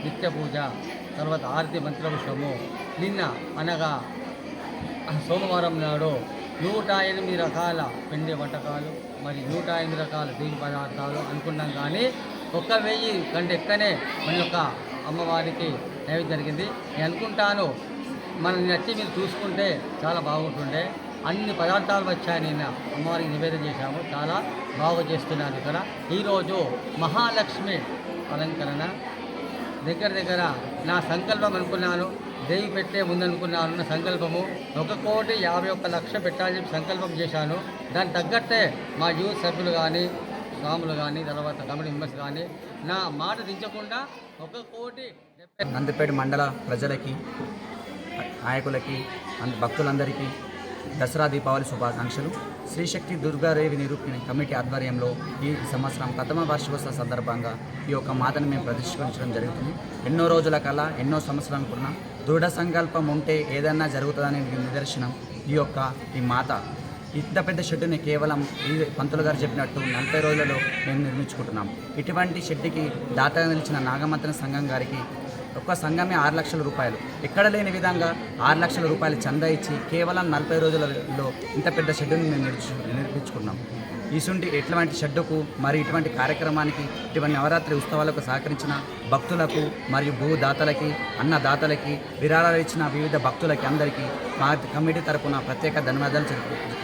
నిత్య పూజ, తర్వాత ఆరతి మంత్రపుష్పము, నిన్న అనగా సోమవారం నాడు 108 రకాల పిండి వంటకాలు, మరి 108 రకాల తీపి పదార్థాలు అనుకున్నాం. కానీ 1,000 కంటే ఎక్కువనే మన యొక్క అమ్మవారికి నైవేద్యం జరిగింది. నేను అనుకుంటాను మనం నచ్చి మీరు చూసుకుంటే చాలా బాగుంటుండే. అన్ని పదార్థాలు వచ్చాయి. నిన్న అమ్మవారికి నివేదన చేశాము, చాలా బాగా చేస్తున్నాను. ఇక్కడ ఈరోజు మహాలక్ష్మి అలంకరణ దగ్గర నా సంకల్పం అనుకున్నాను, దేవి పెట్టే ముందనుకున్నాను. నా సంకల్పము 1,51,00,000 పెట్టాలని చెప్పి సంకల్పం చేశాను. దానికి తగ్గట్టే మా యూత్ సభ్యులు కానీ, స్వాములు కానీ, తర్వాత కమిటీ మెంబర్స్ కానీ నా మాట దించకుండా 1,70,00,000 నందిపేట మండల ప్రజలకి, నాయకులకి, భక్తులందరికీ దసరా దీపావళి శుభాకాంక్షలు. శ్రీశక్తి దుర్గాదేవి నిరూపిణి కమిటీ ఆధ్వర్యంలో ఈ సంవత్సరం ప్రథమ వార్షికోత్సవ సందర్భంగా ఈ యొక్క మాతను మేము ప్రతిష్ఠించడం జరుగుతుంది. ఎన్నో రోజుల కల, ఎన్నో సంవత్సరాలు అనుకున్నాం. దృఢ సంకల్పం ఉంటే ఏదన్నా జరుగుతుందని నిదర్శనం ఈ మాత. ఇంత పెద్ద షెడ్డుని కేవలం ఈ పంతులు గారు చెప్పినట్టు 40 రోజులలో మేము నిర్మించుకుంటున్నాం. ఇటువంటి షెడ్డుకి దాతగా నిలిచిన నాగమంత్ర సంఘం గారికి ఒక్క సంఘమే 6 లక్షల రూపాయలు, ఎక్కడ లేని విధంగా 6 లక్షల రూపాయలు చందా ఇచ్చి కేవలం 40 రోజులలో ఇంత పెద్ద షెడ్డుని మేము నిర్మించుకున్నాం. ఇటువంటి షెడ్డుకు మరియు ఇటువంటి కార్యక్రమానికి ఇటువంటి నవరాత్రి ఉత్సవాలకు సహకరించిన భక్తులకు మరియు భూదాతలకి అన్నదాతలకి విరాళాలు ఇచ్చిన వివిధ భక్తులకి అందరికీ మా కమిటీ తరపున ప్రత్యేక ధన్యవాదాలు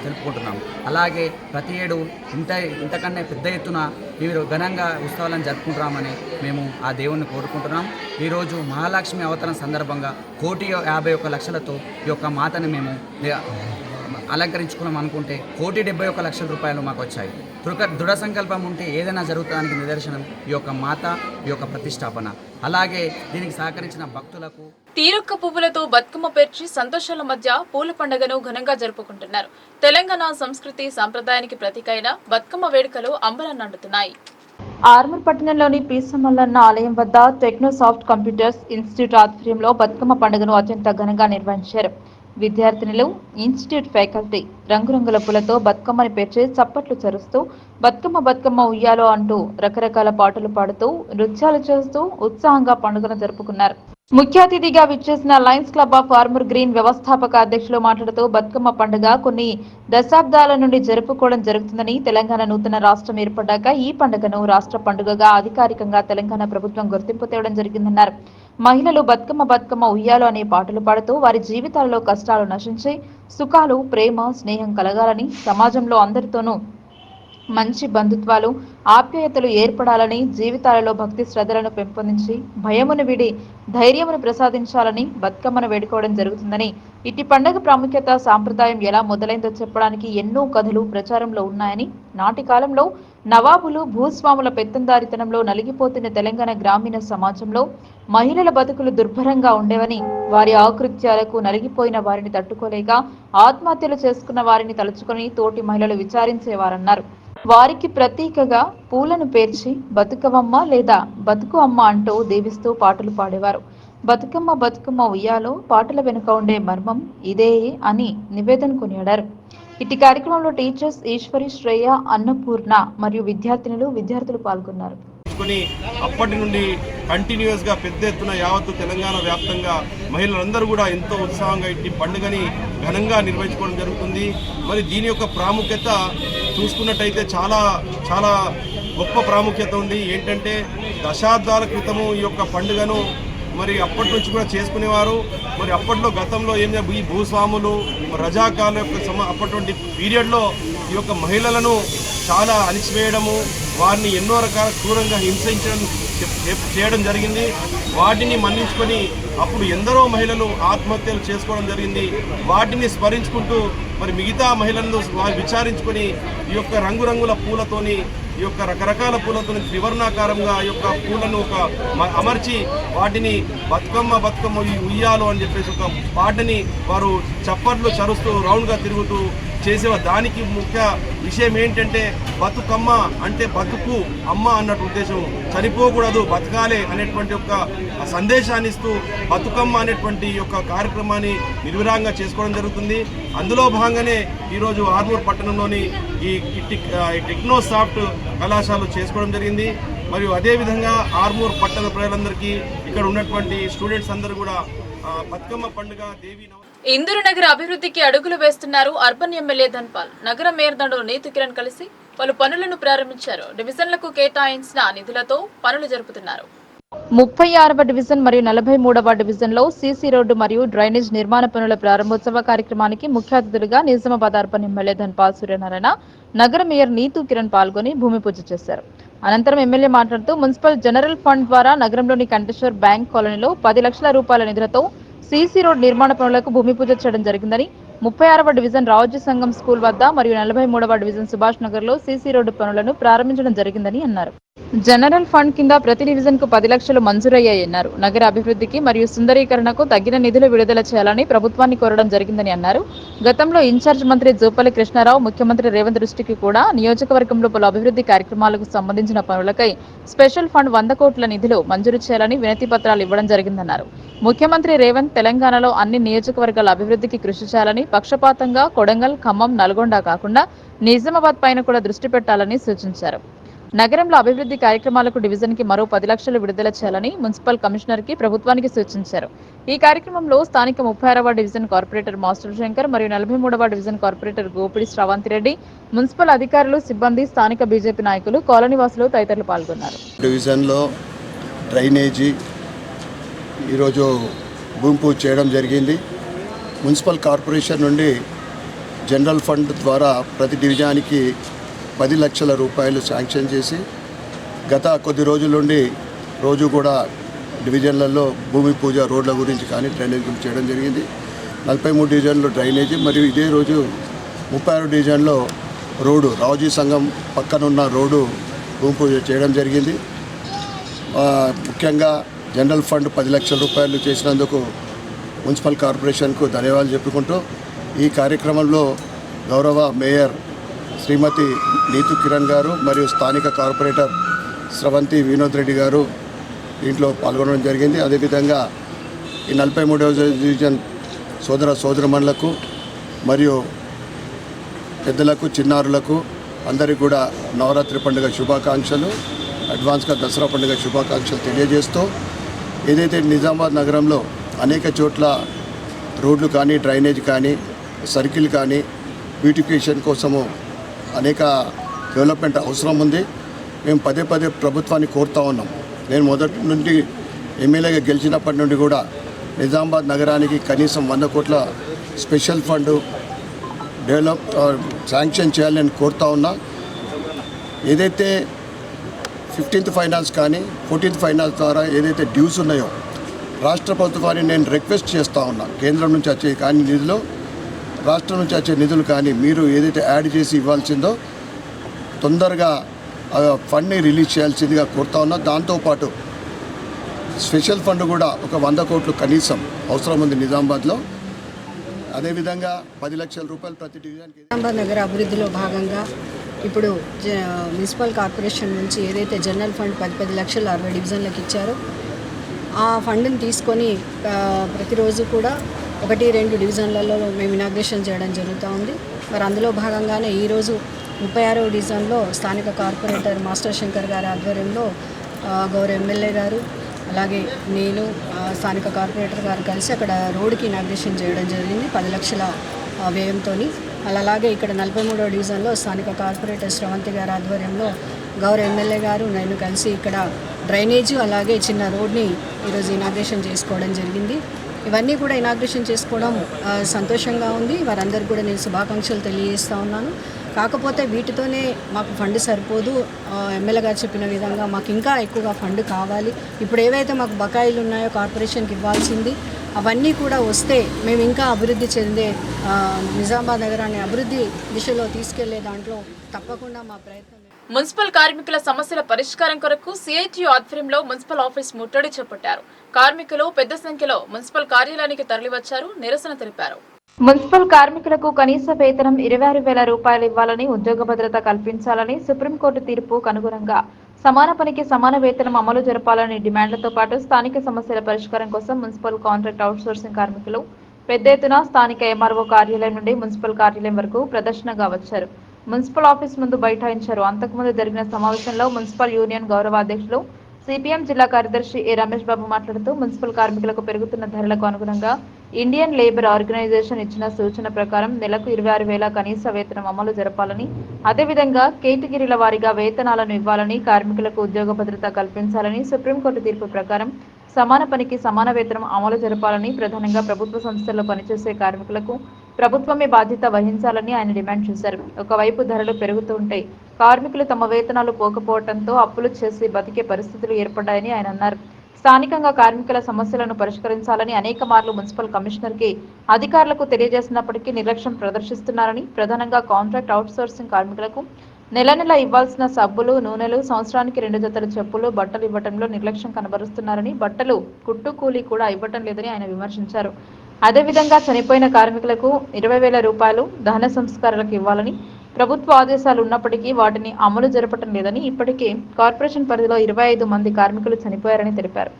తెలుపుకుంటున్నాం. అలాగే ప్రతి ఏడు ఇంతకన్నా పెద్ద ఎత్తున మీరు ఘనంగా ఉత్సవాలను జరుపుకుంటున్నామని మేము ఆ దేవుణ్ణి కోరుకుంటున్నాం. ఈరోజు మహాలక్ష్మి అవతరణ సందర్భంగా 1,51,00,000తో ఈ యొక్క మాతని మేము అలంకరించుకున్నాం అనుకుంటే 1,71,00,000 రూపాయలు మాకు వచ్చాయి. దృఢ సంకల్పం ఉంటే ఏదైనా జరుగుతానికి నిదర్శనం ఈ యొక్క మాత, ఈ యొక్క ప్రతిష్టాపన. అలాగే దీనికి సహకరించిన భక్తులకు తీరొక్క పువ్వులతో బతుకమ్మ పేర్చి సంతోషాల మధ్య పూల పండుగను ఘనంగా జరుపుకుంటున్నారు. తెలంగాణ సంస్కృతి సంప్రదాయానికి ప్రతీకైన బతుకమ్మ వేడుకలు అంబరాన్నంటున్నాయి. ఆర్మూర్ పట్టణంలోని పీసమల్లన్న ఆలయం వద్ద టెక్నోసాఫ్ట్ కంప్యూటర్స్ ఇన్స్టిట్యూట్ ఆధ్వర్యంలో బతుకమ్మ పండుగను అత్యంత ఘనంగా నిర్వహించారు. విద్యార్థినులు, ఇన్స్టిట్యూట్ ఫ్యాకల్టీ రంగురంగుల పూలతో బతుకమ్మని పేర్చి చప్పట్లు చరుస్తూ బతుకమ్మ ఉయ్యాలో అంటూ రకరకాల పాటలు పాడుతూ నృత్యాలు చేస్తూ ఉత్సాహంగా పండుగను జరుపుకున్నారు. ముఖ్య అతిథిగా విచ్చేసిన Lions club of Armoor green వ్యవస్థాపక అధ్యక్షులు మాట్లాడుతూ బతుకమ్మ పండుగ కొన్ని దశాబ్దాల నుండి జరుపుకోవడం జరుగుతుందని, తెలంగాణ నూతన రాష్ట్రం ఏర్పడ్డాక ఈ పండుగను రాష్ట్ర పండుగగా అధికారికంగా తెలంగాణ ప్రభుత్వం గుర్తింపు తేవడం జరిగిందన్నారు. మహిళలు బతుకమ్మ ఉయ్యాలో అనే పాటలు పాడుతూ వారి జీవితాలలో కష్టాలు నశించి సుఖాలు, ప్రేమ, స్నేహం కలగాలని, సమాజంలో అందరితోనూ మంచి బంధుత్వాలు, ఆప్యాయతలు ఏర్పడాలని, జీవితాలలో భక్తి శ్రద్ధలను పెంపొందించి భయమును విడి ధైర్యమును ప్రసాదించాలని బతుకమ్మను వేడుకోవడం జరుగుతుందని, ఇట్టి పండుగ ప్రాముఖ్యత, సాంప్రదాయం ఎలా మొదలైందో చెప్పడానికి ఎన్నో కథలు ప్రచారంలో ఉన్నాయని, నాటి కాలంలో నవాబులు, భూస్వాముల పెత్తందారితనంలో నలిగిపోతున్న తెలంగాణ గ్రామీణ సమాజంలో మహిళల బతుకులు దుర్భరంగా ఉండేవని, వారి ఆకృత్యాలకు నలిగిపోయిన వారిని తట్టుకోలేక ఆత్మహత్యలు చేసుకున్న వారిని తలుచుకొని తోటి మహిళలు విచారించేవారన్నారు. వారికి ప్రతీకగా పూలను పేర్చి బతుకవమ్మ లేదా బతుకు అమ్మ అంటూ దీవిస్తూ పాటలు పాడేవారు. బతుకమ్మ ఉయ్యాలో పాటల వెనుక ఉండే మర్మం ఇదే అని నివేదన కొనియాడారు. ఇట్టి కార్యక్రమంలో టీచర్స్ ఈశ్వరి, శ్రేయ, అన్నపూర్ణ మరియు విద్యార్థులు పాల్గొన్నారు. అప్పటి నుండి కంటిన్యూస్ గా పెద్ద ఎత్తున యావత్తు తెలంగాణ వ్యాప్తంగా మహిళలందరూ కూడా ఎంతో ఉత్సాహంగా ఇట్టి పండుగని ఘనంగా నిర్వహించుకోవడం జరుగుతుంది. మరి దీని యొక్క ప్రాముఖ్యత చూసుకున్నట్టయితే చాలా చాలా గొప్ప ప్రాముఖ్యత ఉంది. ఏంటంటే దశాబ్దాల క్రితము ఈ యొక్క పండుగను మరి అప్పటి నుంచి కూడా చేసుకునేవారు. మరి అప్పట్లో గతంలో ఈ భూస్వాములు, రజాకాల యొక్క అప్పటి పీరియడ్లో ఈ యొక్క మహిళలను చాలా అణిచివేయడము, వారిని ఎన్నో రకాల క్రూరంగా హింసించడం చేయడం జరిగింది. వాటిని మన్నించుకొని అప్పుడు ఎందరో మహిళలు ఆత్మహత్యలు చేసుకోవడం జరిగింది. వాటిని స్మరించుకుంటూ మరి మిగతా మహిళలను విచారించుకొని ఈ యొక్క రంగురంగుల పూలతోని, ఈ యొక్క రకరకాల పూలతో త్రివర్ణాకారంగా ఈ యొక్క పూలను అమర్చి వాటిని బతుకమ్మ ఉయ్యాలో అని చెప్పేసి ఒక పాటని వారు చప్పట్లు చరుస్తూ రౌండ్గా తిరుగుతూ చేసేవారు. దానికి ముఖ్య విషయం ఏంటంటే బతుకమ్మ అంటే బతుకు అమ్మ అన్నట్టు ఉద్దేశం, చనిపోకూడదు బతకాలే అనేటువంటి ఒక సందేశాన్ని ఇస్తూ బతుకమ్మ అనేటువంటి యొక్క కార్యక్రమాన్ని నిర్విరాంగా చేసుకోవడం జరుగుతుంది. అందులో భాగంగానే ఈరోజు ఆర్మూర్ పట్టణంలోని ఈ టెక్నోసాఫ్ట్ కళాశాల చేసుకోవడం జరిగింది. మరియు అదేవిధంగా ఆర్మూర్ పట్టణ ప్రజలందరికీ ఇక్కడ ఉన్నటువంటి స్టూడెంట్స్ అందరూ కూడా బతుకమ్మ పండుగ దేవి ఇందూరు నగర అభివృద్ధికి అడుగులు వేస్తున్నారు అర్బన్ ఎమ్మెల్యే ధన్పాల్. నగర మేయర్ దండోలు నీతు కిరణ్ కలిసి పలు పనులను ప్రారంభించారు. డివిజన్లకు కేటాయించిన నిధులతో పనులు జరుపుతున్నారు. 36వ డివిజన్ మరియు 43వ డివిజన్లో సీసీ రోడ్డు మరియు డ్రైనేజ్ నిర్మాణ పనుల ప్రారంభోత్సవ కార్యక్రమానికి ముఖ్య అతిథులుగా నిజామాబాద్ అర్బన్ ఎమ్మెల్యే ధన్పాల్ సూర్యనారాయణ, నగర మేయర్ నీతు కిరణ్ పాల్గొని భూమి పూజ చేశారు. అనంతరం ఎమ్మెల్యే మాట్లాడుతూ మున్సిపల్ జనరల్ ఫండ్ ద్వారా నగరంలోని కంటేశ్వర్ బ్యాంక్ కాలనీలో 10 లక్షల రూపాయల నిధులతో సీసీ రోడ్ నిర్మాణ పనులకు భూమి పూజ చేయడం జరిగిందని, 36వ డివిజన్ రాజ్య సంఘం స్కూల్ వద్ద మరియు 43వ డివిజన్ సుభాష్ నగర్ లో సీసీ రోడ్డు పనులను ప్రారంభించడం జరిగిందని అన్నారు. జనరల్ ఫండ్ కింద ప్రతి డివిజన్ కు 10 లక్షలు మంజూరయ్యాయన్నారు. నగర అభివృద్ధికి మరియు సుందరీకరణకు తగిన నిధులు విడుదల చేయాలని ప్రభుత్వాన్ని కోరడం జరిగిందని అన్నారు. గతంలో ఇన్ఛార్జ్ మంత్రి జూపల్లి కృష్ణారావు ముఖ్యమంత్రి రేవంత్ దృష్టికి కూడా నియోజకవర్గంలో పలు అభివృద్ధి కార్యక్రమాలకు సంబంధించిన పనులకై స్పెషల్ ఫండ్ 100 కోట్ల నిధులు మంజూరు చేయాలని వినతి పత్రాలు ఇవ్వడం జరిగిందన్నారు. ముఖ్యమంత్రి రేవంత్ తెలంగాణలో అన్ని నియోజకవర్గాల అభివృద్ధికి కృషి చేయాలని, పక్షపాతంగా కొడంగల్, ఖమ్మం, నల్గొండ కాకుండా నిజామాబాద్ పైన కూడా దృష్టి పెట్టాలని సూచించారు. నగరంలో అభివృద్ధి కార్యక్రమాలకు డివిజన్ కి మరో 10 లక్షలు విడుదల చేయాలని మున్సిపల్ కమిషనర్ కి ప్రభుత్వానికి సూచించారు. ఈ కార్యక్రమంలో స్థానిక 36వ డివిజన్ కార్పొరేటర్ మాస్టర్ శంకర్ మరియు 43వ division corporator Gopidi Sravanthireddy, municipal అధికారులు, సిబ్బంది, స్థానిక బీజేపీ నాయకులు, కాలనీవాసులు తదితరులు పాల్గొన్నారు. డివిజన్లో డ్రైనేజీ ఈరోజు భూమి పూజ చేయడం జరిగింది. మున్సిపల్ కార్పొరేషన్ నుండి జనరల్ ఫండ్ ద్వారా ప్రతి డివిజన్కి 10 లక్షల రూపాయలు శాంక్షన్ చేసి గత కొద్ది రోజుల నుండి రోజు కూడా డివిజన్లలో భూమి పూజ, రోడ్ల గురించి కానీ డ్రైనేజ్ గురించి చేయడం జరిగింది. 43 డివిజన్లో డ్రైనేజీ మరియు ఇదే రోజు 36 డివిజన్లో రోడ్డు, రావుజీ సంఘం పక్కనున్న రోడ్డు భూమి పూజ చేయడం జరిగింది. ముఖ్యంగా జనరల్ ఫండ్ 10 లక్షల రూపాయలు చేసినందుకు మున్సిపల్ కార్పొరేషన్కు ధన్యవాదాలు చెప్పుకుంటూ ఈ కార్యక్రమంలో గౌరవ మేయర్ శ్రీమతి నీతు కిరణ్ గారు మరియు స్థానిక కార్పొరేటర్ శ్రవంతి వినోద్ రెడ్డి గారు దీంట్లో పాల్గొనడం జరిగింది. అదేవిధంగా ఈ 43వ డివిజన్ సోదరమణులకు మరియు పెద్దలకు, చిన్నారులకు అందరికీ కూడా నవరాత్రి పండుగ శుభాకాంక్షలు, అడ్వాన్స్గా దసరా పండుగ శుభాకాంక్షలు తెలియజేస్తూ ఏదైతే నిజామాబాద్ నగరంలో అనేక చోట్ల రోడ్లు కానీ, డ్రైనేజ్ కానీ, సర్కిల్ కానీ బ్యూటిఫికేషన్ కోసము అనేక డెవలప్మెంట్ అవసరం ఉంది. మేము పదే ప్రభుత్వాన్ని కోరుతూ ఉన్నాం. నేను మొదటి నుండి ఎమ్మెల్యేగా గెలిచినప్పటి నుండి కూడా నిజామాబాద్ నగరానికి కనీసం 100 కోట్ల స్పెషల్ ఫండ్ శాంక్షన్ చేయాలని నేను కోరుతూ ఉన్నా. ఏదైతే 15th ఫైనాన్స్ కానీ 14th ఫైనాన్స్ ద్వారా ఏదైతే డ్యూస్ ఉన్నాయో రాష్ట్ర ప్రభుత్వాన్ని నేను రిక్వెస్ట్ చేస్తూ ఉన్నా. కేంద్రం నుంచి వచ్చే కానీ నిధులు, రాష్ట్రం నుంచి వచ్చే నిధులు కానీ మీరు ఏదైతే యాడ్ చేసి ఇవ్వాల్సిందో తొందరగా ఫండ్ని రిలీజ్ చేయాల్సిందిగా కోరుతా ఉన్నా. దాంతోపాటు స్పెషల్ ఫండ్ కూడా ఒక 100 కోట్లు కనీసం అవసరం ఉంది నిజామాబాద్లో. అదేవిధంగా 10 లక్షల రూపాయలు ప్రతి డివిజన్కి. నిజామాబాద్ నగర అభివృద్ధిలో భాగంగా ఇప్పుడు మున్సిపల్ కార్పొరేషన్ నుంచి ఏదైతే జనరల్ ఫండ్ 10 లక్షలు 60 డివిజన్లకు ఇచ్చారో ఆ ఫండ్ని తీసుకొని ప్రతిరోజు కూడా 1-2 డివిజన్లలో మేము ఇనాగ్రేషన్ చేయడం జరుగుతూ ఉంది. మరి అందులో భాగంగానే ఈరోజు 36వ డివిజన్లో స్థానిక కార్పొరేటర్ మాస్టర్ శంకర్ గారి ఆధ్వర్యంలో గౌరవ ఎమ్మెల్యే గారు అలాగే నేను స్థానిక కార్పొరేటర్ గారు కలిసి అక్కడ రోడ్డుకి ఇనాగ్రేషన్ చేయడం జరిగింది 10 లక్షల వ్యయంతో. అలాగే ఇక్కడ 43వ డివిజన్లో స్థానిక కార్పొరేటర్ శ్రవంతి గారి ఆధ్వర్యంలో గౌరవ ఎమ్మెల్యే గారు నేను కలిసి ఇక్కడ డ్రైనేజీ అలాగే చిన్న రోడ్ని ఈరోజు ఇనాగ్రేషన్ చేసుకోవడం జరిగింది. ఇవన్నీ కూడా ఇనాగ్రేషన్ చేసుకోవడం సంతోషంగా ఉంది. వారందరికీ కూడా నేను శుభాకాంక్షలు తెలియజేస్తూ ఉన్నాను. కాకపోతే వీటితోనే మాకు ఫండ్ సరిపోదు. ఎమ్మెల్యే గారు చెప్పిన విధంగా మాకు ఇంకా ఎక్కువగా ఫండ్ కావాలి. ఇప్పుడు ఏవైతే మాకు బకాయిలు ఉన్నాయో కార్పొరేషన్కి ఇవ్వాల్సింది అవన్నీ కూడా వస్తే మేము ఇంకా అభివృద్ధి చెందే నిజామాబాద్ నగరాన్ని అభివృద్ధి దిశలో తీసుకెళ్లే దాంట్లో తప్పకుండా మా ప్రయత్నం. మున్సిపల్ కార్మికుల సమస్యల పరిష్కారం కొరకు సిఐటియు ఆధ్వర్యంలో మున్సిపల్ ఆఫీస్ ముట్టడి చేపట్టారు. కార్మికులు పెద్ద సంఖ్యలో మున్సిపల్ కార్యాలయానికి తరలివచ్చారు, నిరసన తెలిపారు. మున్సిపల్ కార్మికులకు కనీస వేతనం 26,000 రూపాయలు ఇవ్వాలని, ఉద్యోగ భద్రత కల్పించాలని, సుప్రీంకోర్టు తీర్పుకు అనుగుణంగా సమాన పనికి సమాన వేతనం అమలు జరపాలని డిమాండ్లతో పాటు స్థానిక సమస్యల పరిష్కారం కోసం మున్సిపల్ కాంట్రాక్ట్ అవుట్సోర్సింగ్ కార్మికులు పెద్ద ఎత్తున స్థానిక ఎంఆర్ఓ కార్యాలయం నుండి మున్సిపల్ కార్యాలయం వరకు ప్రదర్శనగా వచ్చారు. మున్సిపల్ ఆఫీస్ ముందు బైఠాయించారు. అంతకుముందు జరిగిన సమావేశంలో మున్సిపల్ యూనియన్ గౌరవ అధ్యక్షులు సిపిఎం జిల్లా కార్యదర్శి ఏ రమేష్ బాబు మాట్లాడుతూ మున్సిపల్ కార్మికులకు పెరుగుతున్న ధరలకు అనుగుణంగా ఇండియన్ లేబర్ ఆర్గనైజేషన్ ఇచ్చిన సూచన ప్రకారం నెలకు 26,000 కనీస వేతనం అమలు జరపాలని, అదేవిధంగా కేటగిరీల వారీగా వేతనాలను ఇవ్వాలని, కార్మికులకు ఉద్యోగ భద్రత కల్పించాలని, సుప్రీంకోర్టు తీర్పు ప్రకారం సమాన పనికి సమాన వేతనం అమలు జరపాలని, ప్రధానంగా ప్రభుత్వ సంస్థల్లో పనిచేసే కార్మికులకు ప్రభుత్వమే బాధ్యత వహించాలని ఆయన డిమాండ్ చేశారు. ఒకవైపు ధరలు పెరుగుతుంటే కార్మికులు తమ వేతనాలు పోకపోవడంతో అప్పులు చేసి బతికే పరిస్థితులు ఏర్పడ్డాయని ఆయన అన్నారు. స్థానికంగా కార్మికుల సమస్యలను పరిష్కరించాలని అనేక మార్లు మున్సిపల్ కమిషనర్కి అధికారులకు తెలియజేసినప్పటికీ నిర్లక్ష్యం ప్రదర్శిస్తున్నారని, ప్రధానంగా కాంట్రాక్ట్ అవుట్సోర్సింగ్ కార్మికులకు నెల నెల ఇవ్వాల్సిన సబ్బులు, నూనెలు, సంవత్సరానికి 2 జతల చెప్పులు, బట్టలు ఇవ్వటంలో నిర్లక్ష్యం కనబరుస్తున్నారని, బట్టలు కుట్టు కూలీ కూడా ఇవ్వటం లేదని ఆయన విమర్శించారు. అదేవిధంగా చనిపోయిన కార్మికులకు 20,000 రూపాయలు దహన సంస్కారాలకు ఇవ్వాలని ప్రభుత్వ ఆదేశాలు ఉన్నప్పటికీ వాటిని అమలు జరపటం లేదని, ఇప్పటికే కార్పొరేషన్ పరిధిలో 25 మంది కార్మికులు చనిపోయారని తెలిపారు.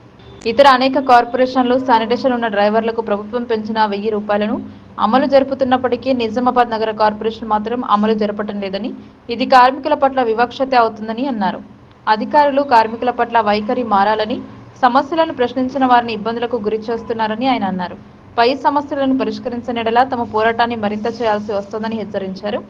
ఇతర అనేక కార్పొరేషన్లు శానిటేషన్ ఉన్న డ్రైవర్లకు ప్రభుత్వం పెంచిన 1,000 రూపాయలను అమలు జరుపుతున్నప్పటికీ నిజామాబాద్ నగర కార్పొరేషన్ మాత్రం అమలు జరపటం లేదని, ఇది కార్మికుల పట్ల వివక్షత అవుతుందని అన్నారు. అధికారులు కార్మికుల పట్ల వైఖరి మారాలని, సమస్యలను ప్రశ్నించిన వారిని ఇబ్బందులకు గురి చేస్తున్నారని ఆయన అన్నారు. పై సమస్యలను పరిష్కరించనేలా తమ పోరాటాన్ని మరింత చేయాల్సి వస్తోందని హెచ్చరించారు.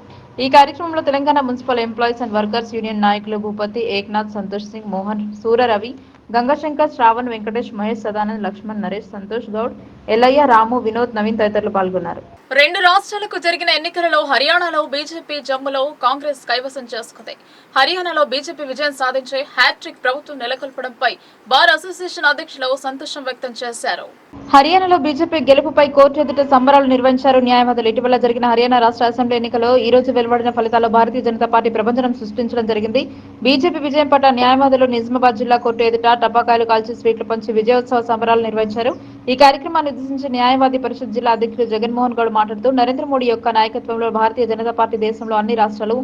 ఈ కార్యక్రమంలో Telangana municipal employees and workers union నాయకులు భూపతి, ఏక్నాథ్, సంతోష్ సింగ్, మోహన్, సూర రవి, గంగశంకర్, శ్రావణ్, వెంకటేష్, మహేష్, సదానంద్, లక్ష్మణ్, నరేష్, సంతోష్ గౌడ్, ఎల్లయ్య, రాము, వినోద్, నవీన్ తదితరులు పాల్గొన్నారు. 2 రాష్ట్రాలకు జరిగిన ఎన్నికలలో హర్యానాలో బీజేపీ, జమ్మూలో కాంగ్రెస్ కైవసం చేసుకుంది. హర్యానాలో బీజేపీ విజయం సాధించే హ్యాట్రిక్ ప్రభుత్వం నెలకొల్పడంపై బార్ అసోసియేషన్ అధ్యక్షులు సంతోషం వ్యక్తం చేశారు. హర్యానాలో బీజేపీ గెలుపుపై కోర్టు ఎదుట సంబరాలు నిర్వహించారు న్యాయవాదులు. ఇటీవల జరిగిన హర్యానా రాష్ట్ర అసెంబ్లీ ఎన్నికల్లో ఈ రోజు వెలువడిన ఫలితాల్లో భారతీయ జనతా పార్టీ ప్రభంజనం సృష్టించడం జరిగింది. బీజేపీ విజయం పట్ల న్యాయవాదులు నిజామాబాద్ జిల్లా కోర్టు ఎదుట టపాకాయలు కాల్చి స్వీట్లు పంచి విజయోత్సవ సంబరాలు నిర్వహించారు. ఈ కార్యక్రమాన్ని ఉద్దేశించి న్యాయవాది పరిషత్ జిల్లా అధ్యక్షుడు జగన్మోహన్ గౌడ్ మాట్లాడుతూ, నరేంద్ర మోడీ యొక్క నాయకత్వంలో భారతీయ జనతా పార్టీ దేశంలో అన్ని రాష్ట్రాలు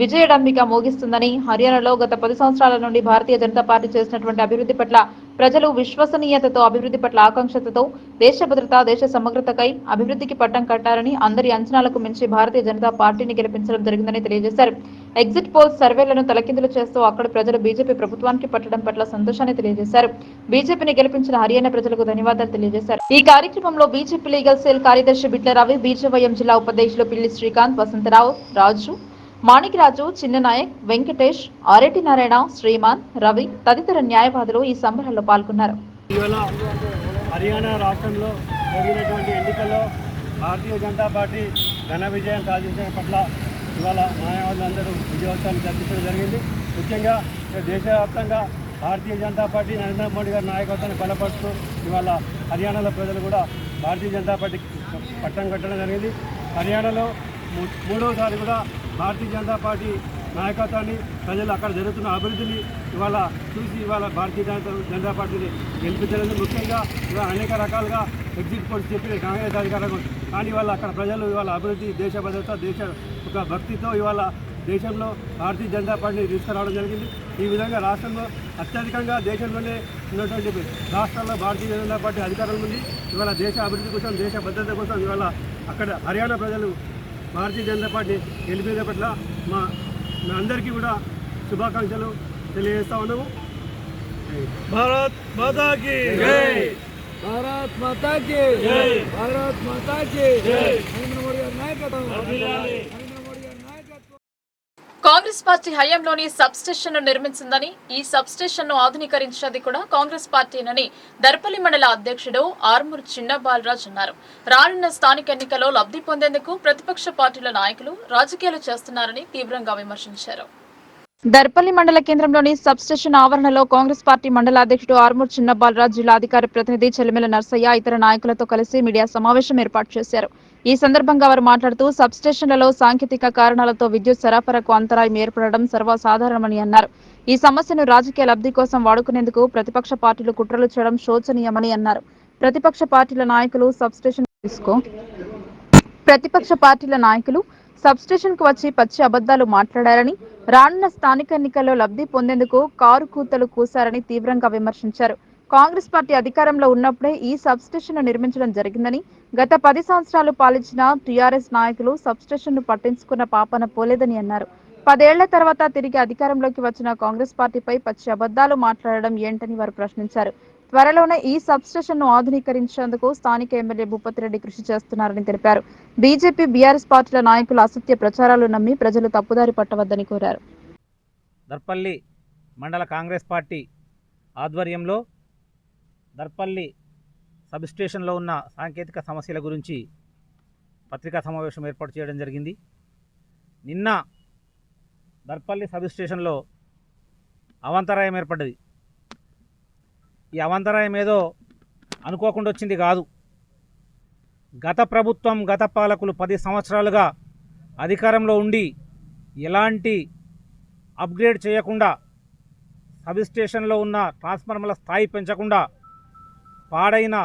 విజయడంబిక మోగిస్తుందని, హర్యానాలో గత 10 సంవత్సరాల నుండి భారతీయ జనతా పార్టీ చేసినటువంటి అభివృద్ధి పట్ల ప్రజలు విశ్వసనీయతతో, అభివృద్ధి పట్ల ఆకాంక్షతో, దేశ భద్రత, దేశ సమగ్రతకై అభివృద్ధికి పట్టం కట్టారని, అందరి అంచనాలకు మించి భారతీయ జనతా పార్టీని గెలిపించడం జరిగిందని తెలియజేశారు. ఎగ్జిట్ పోల్స్ సర్వేలను తలకిందులు చేస్తూ అక్కడి ప్రజలు బీజేపీ ప్రభుత్వానికి పట్టడం పట్ల సంతోషాన్ని తెలియజేశారు. బీజేపీని గెలిపించిన హర్యానా ప్రజలకు ధన్యవాదాలు తెలియజేశారు. ఈ కార్యక్రమంలో బీజేపీ లీగల్ సెల్ కార్యదర్శి బిట్ల రవి, బీజేవైఎం జిల్లా ఉపాధ్యక్షులు పిల్లి శ్రీకాంత్, వసంతరావు, రాజు, మాణిక్రాజు, చిన్ననాయక్, వెంకటేష్, ఆరెడ్డి నారాయణ, శ్రీమాన్, రవి తదితర న్యాయవాదులు ఈ సంబరాల్లో పాల్గొన్నారు. ఇవాళ హర్యానా రాష్ట్రంలో జరిగినటువంటి ఎన్నికల్లో భారతీయ జనతా పార్టీ ఘన విజయం సాధించడం పట్ల ఇవాళ న్యాయవాదులందరూ విజయోత్సవాలు జరిపించడం జరిగింది. ముఖ్యంగా దేశవ్యాప్తంగా భారతీయ జనతా పార్టీ నరేంద్ర మోడీ గారి నాయకత్వాన్ని బలపరుస్తూ ఇవాళ హర్యానాలో ప్రజలు కూడా భారతీయ జనతా పార్టీకి పట్టం కట్టడం జరిగింది. హర్యానాలో 3వసారి కూడా భారతీయ జనతా పార్టీ నాయకత్వాన్ని, ప్రజలు అక్కడ జరుగుతున్న అభివృద్ధిని ఇవాళ చూసి ఇవాళ భారతీయ జనతా పార్టీని గెలిపించడం. ముఖ్యంగా ఇవాళ అనేక రకాలుగా ఎగ్జిట్ పోల్స్ చెప్పి కాంగ్రెస్ అధికారం, కానీ ఇవాళ అక్కడ ప్రజలు ఇవాళ అభివృద్ధి, దేశ భద్రత, దేశ ఒక భక్తితో ఇవాళ దేశంలో భారతీయ జనతా పార్టీని తీసుకురావడం జరిగింది. ఈ విధంగా రాష్ట్రంలో అత్యధికంగా దేశంలోనే ఉన్నటువంటి రాష్ట్రాల్లో భారతీయ జనతా పార్టీ అధికారంలో ఉంది. ఇవాళ దేశ అభివృద్ధి కోసం, దేశ భద్రత కోసం ఇవాళ అక్కడ హర్యానా ప్రజలు భారతీయ జనతా పార్టీ గెలిపే పట్ల మా అందరికీ కూడా శుభాకాంక్షలు తెలియజేస్తా ఉన్నాము. భారత్ మాతాకి జై, భారత్ మాతాకి జై, భారత్ మాతాకి జై. నరేంద్ర మోడీ గారి నాయకత్వం. కాంగ్రెస్ పార్టీ హయాంలోని సబ్ స్టేషన్ ను నిర్మించిందని, ఈ సబ్ స్టేషన్ ను ఆధునీకరించినది కూడా కాంగ్రెస్ పార్టీనని దర్పల్లి మండల అధ్యక్షుడు ఆర్మూర్ చిన్న బాలరాజ్ అన్నారు. రానున్న స్థానిక ఎన్నికల్లో లబ్ధి పొందేందుకు ప్రతిపక్ష పార్టీల నాయకులు రాజకీయాలు చేస్తున్నారని తీవ్రంగా విమర్శించారు. దర్పల్లి మండల కేంద్రంలోని సబ్ స్టేషన్ ఆవరణలో కాంగ్రెస్ పార్టీ మండల అధ్యక్షుడు ఆర్మూర్ చిన్న బాలరాజ్, జిల్లా అధికార ప్రతినిధి చెలిమెల నర్సయ్య ఇతర నాయకులతో కలిసి మీడియా సమావేశం ఏర్పాటు చేశారు. ఈ సందర్భంగా వారు మాట్లాడుతూ, సబ్ స్టేషన్లలో సాంకేతిక కారణాలతో విద్యుత్ సరఫరాకు అంతరాయం ఏర్పడడం సర్వసాధారణమని అన్నారు. ఈ సమస్యను రాజకీయ లబ్ధి కోసం వాడుకునేందుకు ప్రతిపక్ష పార్టీలు కుట్రలు చేయడం శోచనీయమని అన్నారు. ప్రతిపక్ష పార్టీల నాయకులు సబ్ స్టేషన్ కు వచ్చి పచ్చి అబద్దాలు మాట్లాడారని, రానున్న స్థానిక ఎన్నికల్లో లబ్ధి పొందేందుకు కారు కూతలు కూశారని తీవ్రంగా విమర్శించారు. కాంగ్రెస్ పార్టీ అధికారంలో ఉన్నప్పుడే ఈ సబ్ స్టేషన్ నిర్మించడం జరిగిందని, గత 10 సంవత్సరాలు పాలించిన టీఆర్ఎస్ నాయకులు సబ్ స్టేషన్ ను పట్టించుకున్న పాపన పోలేదని అన్నారు. 10 ఏళ్ల తర్వాత తిరిగి అధికారంలోకి వచ్చిన కాంగ్రెస్ పార్టీపై పచ్చి అబద్దాలు మాట్లాడడం ఏంటని వారు ప్రశ్నించారు. త్వరలోనే ఈ సబ్ స్టేషన్ ను ఆధునీకరించేందుకు స్థానిక ఎమ్మెల్యే భూపతి రెడ్డి కృషి చేస్తున్నారని తెలిపారు. బీజేపీ, బీఆర్ఎస్ పార్టీల నాయకుల అసత్య ప్రచారాలు నమ్మి ప్రజలు తప్పుదారి పట్టవద్దని కోరారు. దర్పల్లి మండల కాంగ్రెస్ పార్టీ ఆధ్వర్యంలో దర్పల్లి సబ్ స్టేషన్లో ఉన్న సాంకేతిక సమస్యల గురించి పత్రికా సమావేశం ఏర్పాటు చేయడం జరిగింది. నిన్న దర్పల్లి సబ్ స్టేషన్లో అవాంతరాయం ఏర్పడ్డది. ఈ అవాంతరాయం ఏదో అనుకోకుండా వచ్చింది కాదు. గత ప్రభుత్వం, గత పాలకులు 10 సంవత్సరాలుగా అధికారంలో ఉండి ఎలాంటి అప్గ్రేడ్ చేయకుండా, సబ్ స్టేషన్లో ఉన్న ట్రాన్స్ఫార్మర్ల స్థాయి పెంచకుండా, పాడైన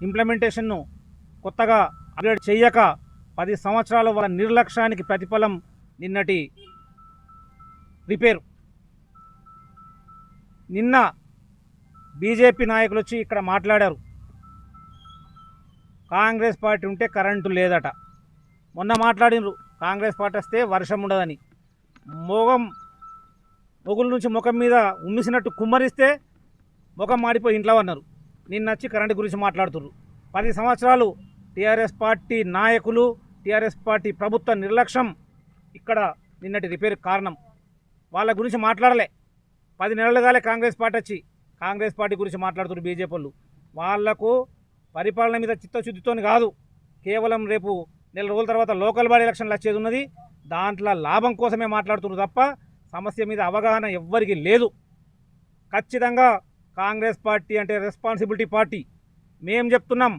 ఇంప్లిమెంటేషన్ను కొత్తగా అప్గ్రేడ్ చేయక 10 సంవత్సరాల వాళ్ళ నిర్లక్ష్యానికి ప్రతిఫలం నిన్నటి రిపేరు. నిన్న బీజేపీ నాయకులు వచ్చి ఇక్కడ మాట్లాడారు, కాంగ్రెస్ పార్టీ ఉంటే కరెంటు లేదట. మొన్న మాట్లాడినరు కాంగ్రెస్ పార్టీ వస్తే వర్షం ఉండదని. మొగుల నుంచి ముఖం మీద ఉమ్మిసినట్టు కుమ్మరిస్తే ముఖం మాడిపోయి ఇంట్లో అన్నారు. నిన్న వచ్చి కరెంటు గురించి మాట్లాడుతున్నారు. 10 సంవత్సరాలు టీఆర్ఎస్ పార్టీ నాయకులు, టీఆర్ఎస్ పార్టీ ప్రభుత్వ నిర్లక్ష్యం ఇక్కడ నిన్నటి రిపేర్ కారణం. వాళ్ళ గురించి మాట్లాడలే. 10 నెలలుగానే కాంగ్రెస్ పార్టీ వచ్చి కాంగ్రెస్ పార్టీ గురించి మాట్లాడుతున్నారు బీజేపీ వాళ్ళు. వాళ్లకు పరిపాలన మీద చిత్తశుద్ధితో కాదు, కేవలం రేపు నెల రోజుల తర్వాత లోకల్ బాడీ ఎలక్షన్లు వచ్చేది ఉన్నది, దాంట్లో లాభం కోసమే మాట్లాడుతున్నారు తప్ప సమస్య మీద అవగాహన ఎవ్వరికి లేదు. ఖచ్చితంగా కాంగ్రెస్ పార్టీ అంటే రెస్పాన్సిబిలిటీ పార్టీ. మేం చెప్తున్నాం,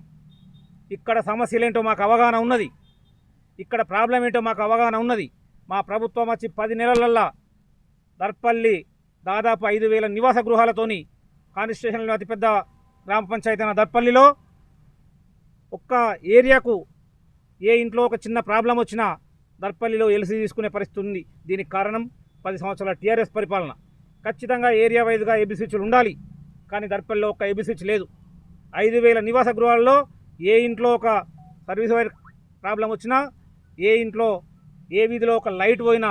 ఇక్కడ సమస్యలు ఏంటో మాకు అవగాహన ఉన్నది, ఇక్కడ ప్రాబ్లం ఏంటో మాకు అవగాహన ఉన్నది. మా ప్రభుత్వం వచ్చి 10 నెలలల్లా దర్పల్లి దాదాపు 5,000 నివాస గృహాలతోని కాన్స్టిట్యూషన్లో అతిపెద్ద గ్రామ పంచాయతీ అయిన దర్పల్లిలో ఒక్క ఏరియాకు ఏ ఇంట్లో ఒక చిన్న ప్రాబ్లం వచ్చినా దర్పల్లిలో ఎల్సీ తీసుకునే పరిస్థితి ఉంది. దీనికి కారణం 10 సంవత్సరాల టీఆర్ఎస్ పరిపాలన. ఖచ్చితంగా ఏరియా వైజ్గా ఏబీ స్విచ్లు ఉండాలి, కానీ దర్పల్లిలో ఒక్క ఏబీ స్విచ్ లేదు. 5,000 నివాస గృహాల్లో ఏ ఇంట్లో ఒక సర్వీస్ వైర్ ప్రాబ్లం వచ్చినా, ఏ ఇంట్లో ఏ వీధిలో ఒక లైట్ పోయినా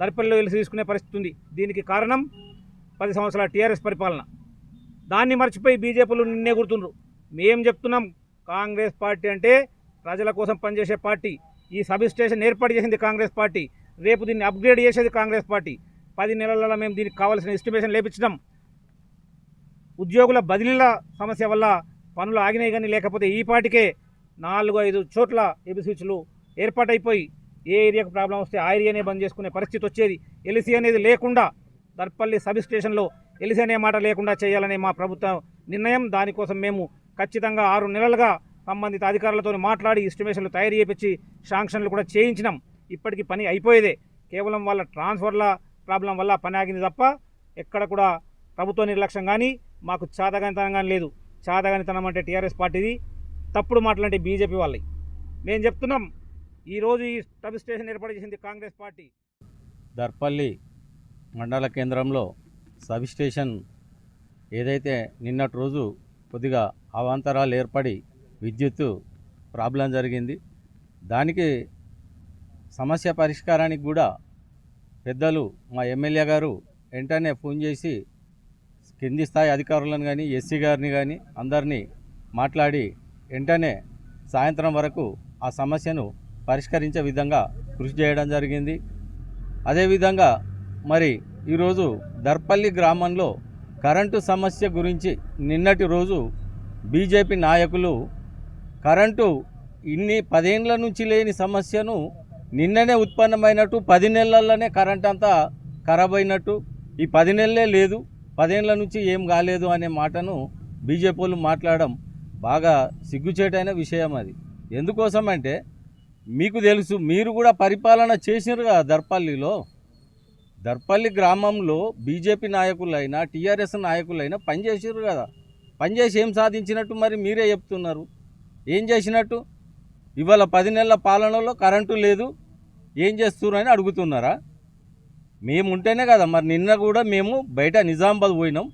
దర్పల్లిలో ఎల్సీ తీసుకునే పరిస్థితి ఉంది. దీనికి కారణం 10 సంవత్సరాల టీఆర్ఎస్ పరిపాలన. దాన్ని మర్చిపోయి బీజేపీలు నిన్నే గుర్తుండ్రు. మేం చెప్తున్నాం, కాంగ్రెస్ పార్టీ అంటే ప్రజల కోసం పనిచేసే పార్టీ. ఈ సబ్ స్టేషన్ ఏర్పాటు చేసింది కాంగ్రెస్ పార్టీ, రేపు దీన్ని అప్గ్రేడ్ చేసేది కాంగ్రెస్ పార్టీ. 10 నెలలలో మేము దీనికి కావాల్సిన ఎస్టిమేషన్ లేపించడం. ఉద్యోగుల బదిలీల సమస్య వల్ల పనులు ఆగినాయి, కానీ లేకపోతే ఈ పార్టీకే 4-5 చోట్ల ఏబీ స్విచ్లు ఏర్పాటైపోయి ఏ ఏరియాకు ప్రాబ్లం వస్తే ఆ ఏరియానే బంద్ చేసుకునే పరిస్థితి వచ్చేది. ఎల్సీ అనేది లేకుండా దర్పల్లి సబ్ స్టేషన్లో ఎల్సీ అనే మాట లేకుండా చేయాలనే మా ప్రభుత్వ నిర్ణయం. దానికోసం మేము ఖచ్చితంగా 6 నెలలుగా సంబంధిత అధికారులతో మాట్లాడి ఎస్టిమేషన్లు తయారు చేయించి శాంక్షన్లు కూడా చేయించినాం. ఇప్పటికీ పని అయిపోయేదే, కేవలం వాళ్ళ ట్రాన్స్ఫర్ల ప్రాబ్లం వల్ల పని ఆగింది తప్ప ఎక్కడ కూడా ప్రభుత్వ నిర్లక్ష్యం కానీ మాకు చాతగానితనం కానీ లేదు. చాతగానితనం అంటే టీఆర్ఎస్ పార్టీది, తప్పుడు మాటలంటే బీజేపీ వాళ్ళవి. మేము చెప్తున్నాం, ఈరోజు ఈ సబ్ స్టేషన్ ఏర్పాటు చేసింది కాంగ్రెస్ పార్టీ. దర్పల్లి మండల కేంద్రంలో సబ్ స్టేషన్ ఏదైతే నిన్నటి రోజు కొద్దిగా అవాంతరాలు ఏర్పడి విద్యుత్ ప్రాబ్లం జరిగింది, దానికి సమస్య పరిష్కారానికి కూడా పెద్దలు మా ఎమ్మెల్యే గారు వెంటనే ఫోన్ చేసి కింది స్థాయి అధికారులను కానీ ఎస్సీ గారిని కానీ అందరినీ మాట్లాడి వెంటనే సాయంత్రం వరకు ఆ సమస్యను పరిష్కరించే విధంగా కృషి చేయడం జరిగింది. అదేవిధంగా మరి ఈరోజు దర్పల్లి గ్రామంలో కరెంటు సమస్య గురించి నిన్నటి రోజు బీజేపీ నాయకులు కరెంటు 10 ఏళ్ల నుంచి లేని సమస్యను నిన్ననే ఉత్పన్నమైనట్టు 10 నెలల్లోనే కరెంట్ అంతా ఖరాబ్ అయినట్టు, ఈ 10 నెలలే లేదు 10 ఏళ్ల నుంచి ఏం కాలేదు అనే మాటను బీజేపీలు మాట్లాడడం బాగా సిగ్గుచేటైన విషయం. అది ఎందుకోసం అంటే మీకు తెలుసు, మీరు కూడా పరిపాలన చేసినారు కదా దర్పల్లిలో. దర్పల్లి గ్రామంలో బీజేపీ నాయకులైనా టీఆర్ఎస్ నాయకులైనా పనిచేసారు కదా. పనిచేసి ఏం సాధించినట్టు మరి మీరే చెప్తున్నారు. ఏం చేసినట్టు? ఇవాళ 10 నెలల పాలనలో కరెంటు లేదు, ఏం చేస్తున్నారు అని అడుగుతున్నారా? మేము ఉంటేనే కదా. మరి నిన్న కూడా మేము బయట నిజామాబాద్ పోయినాం,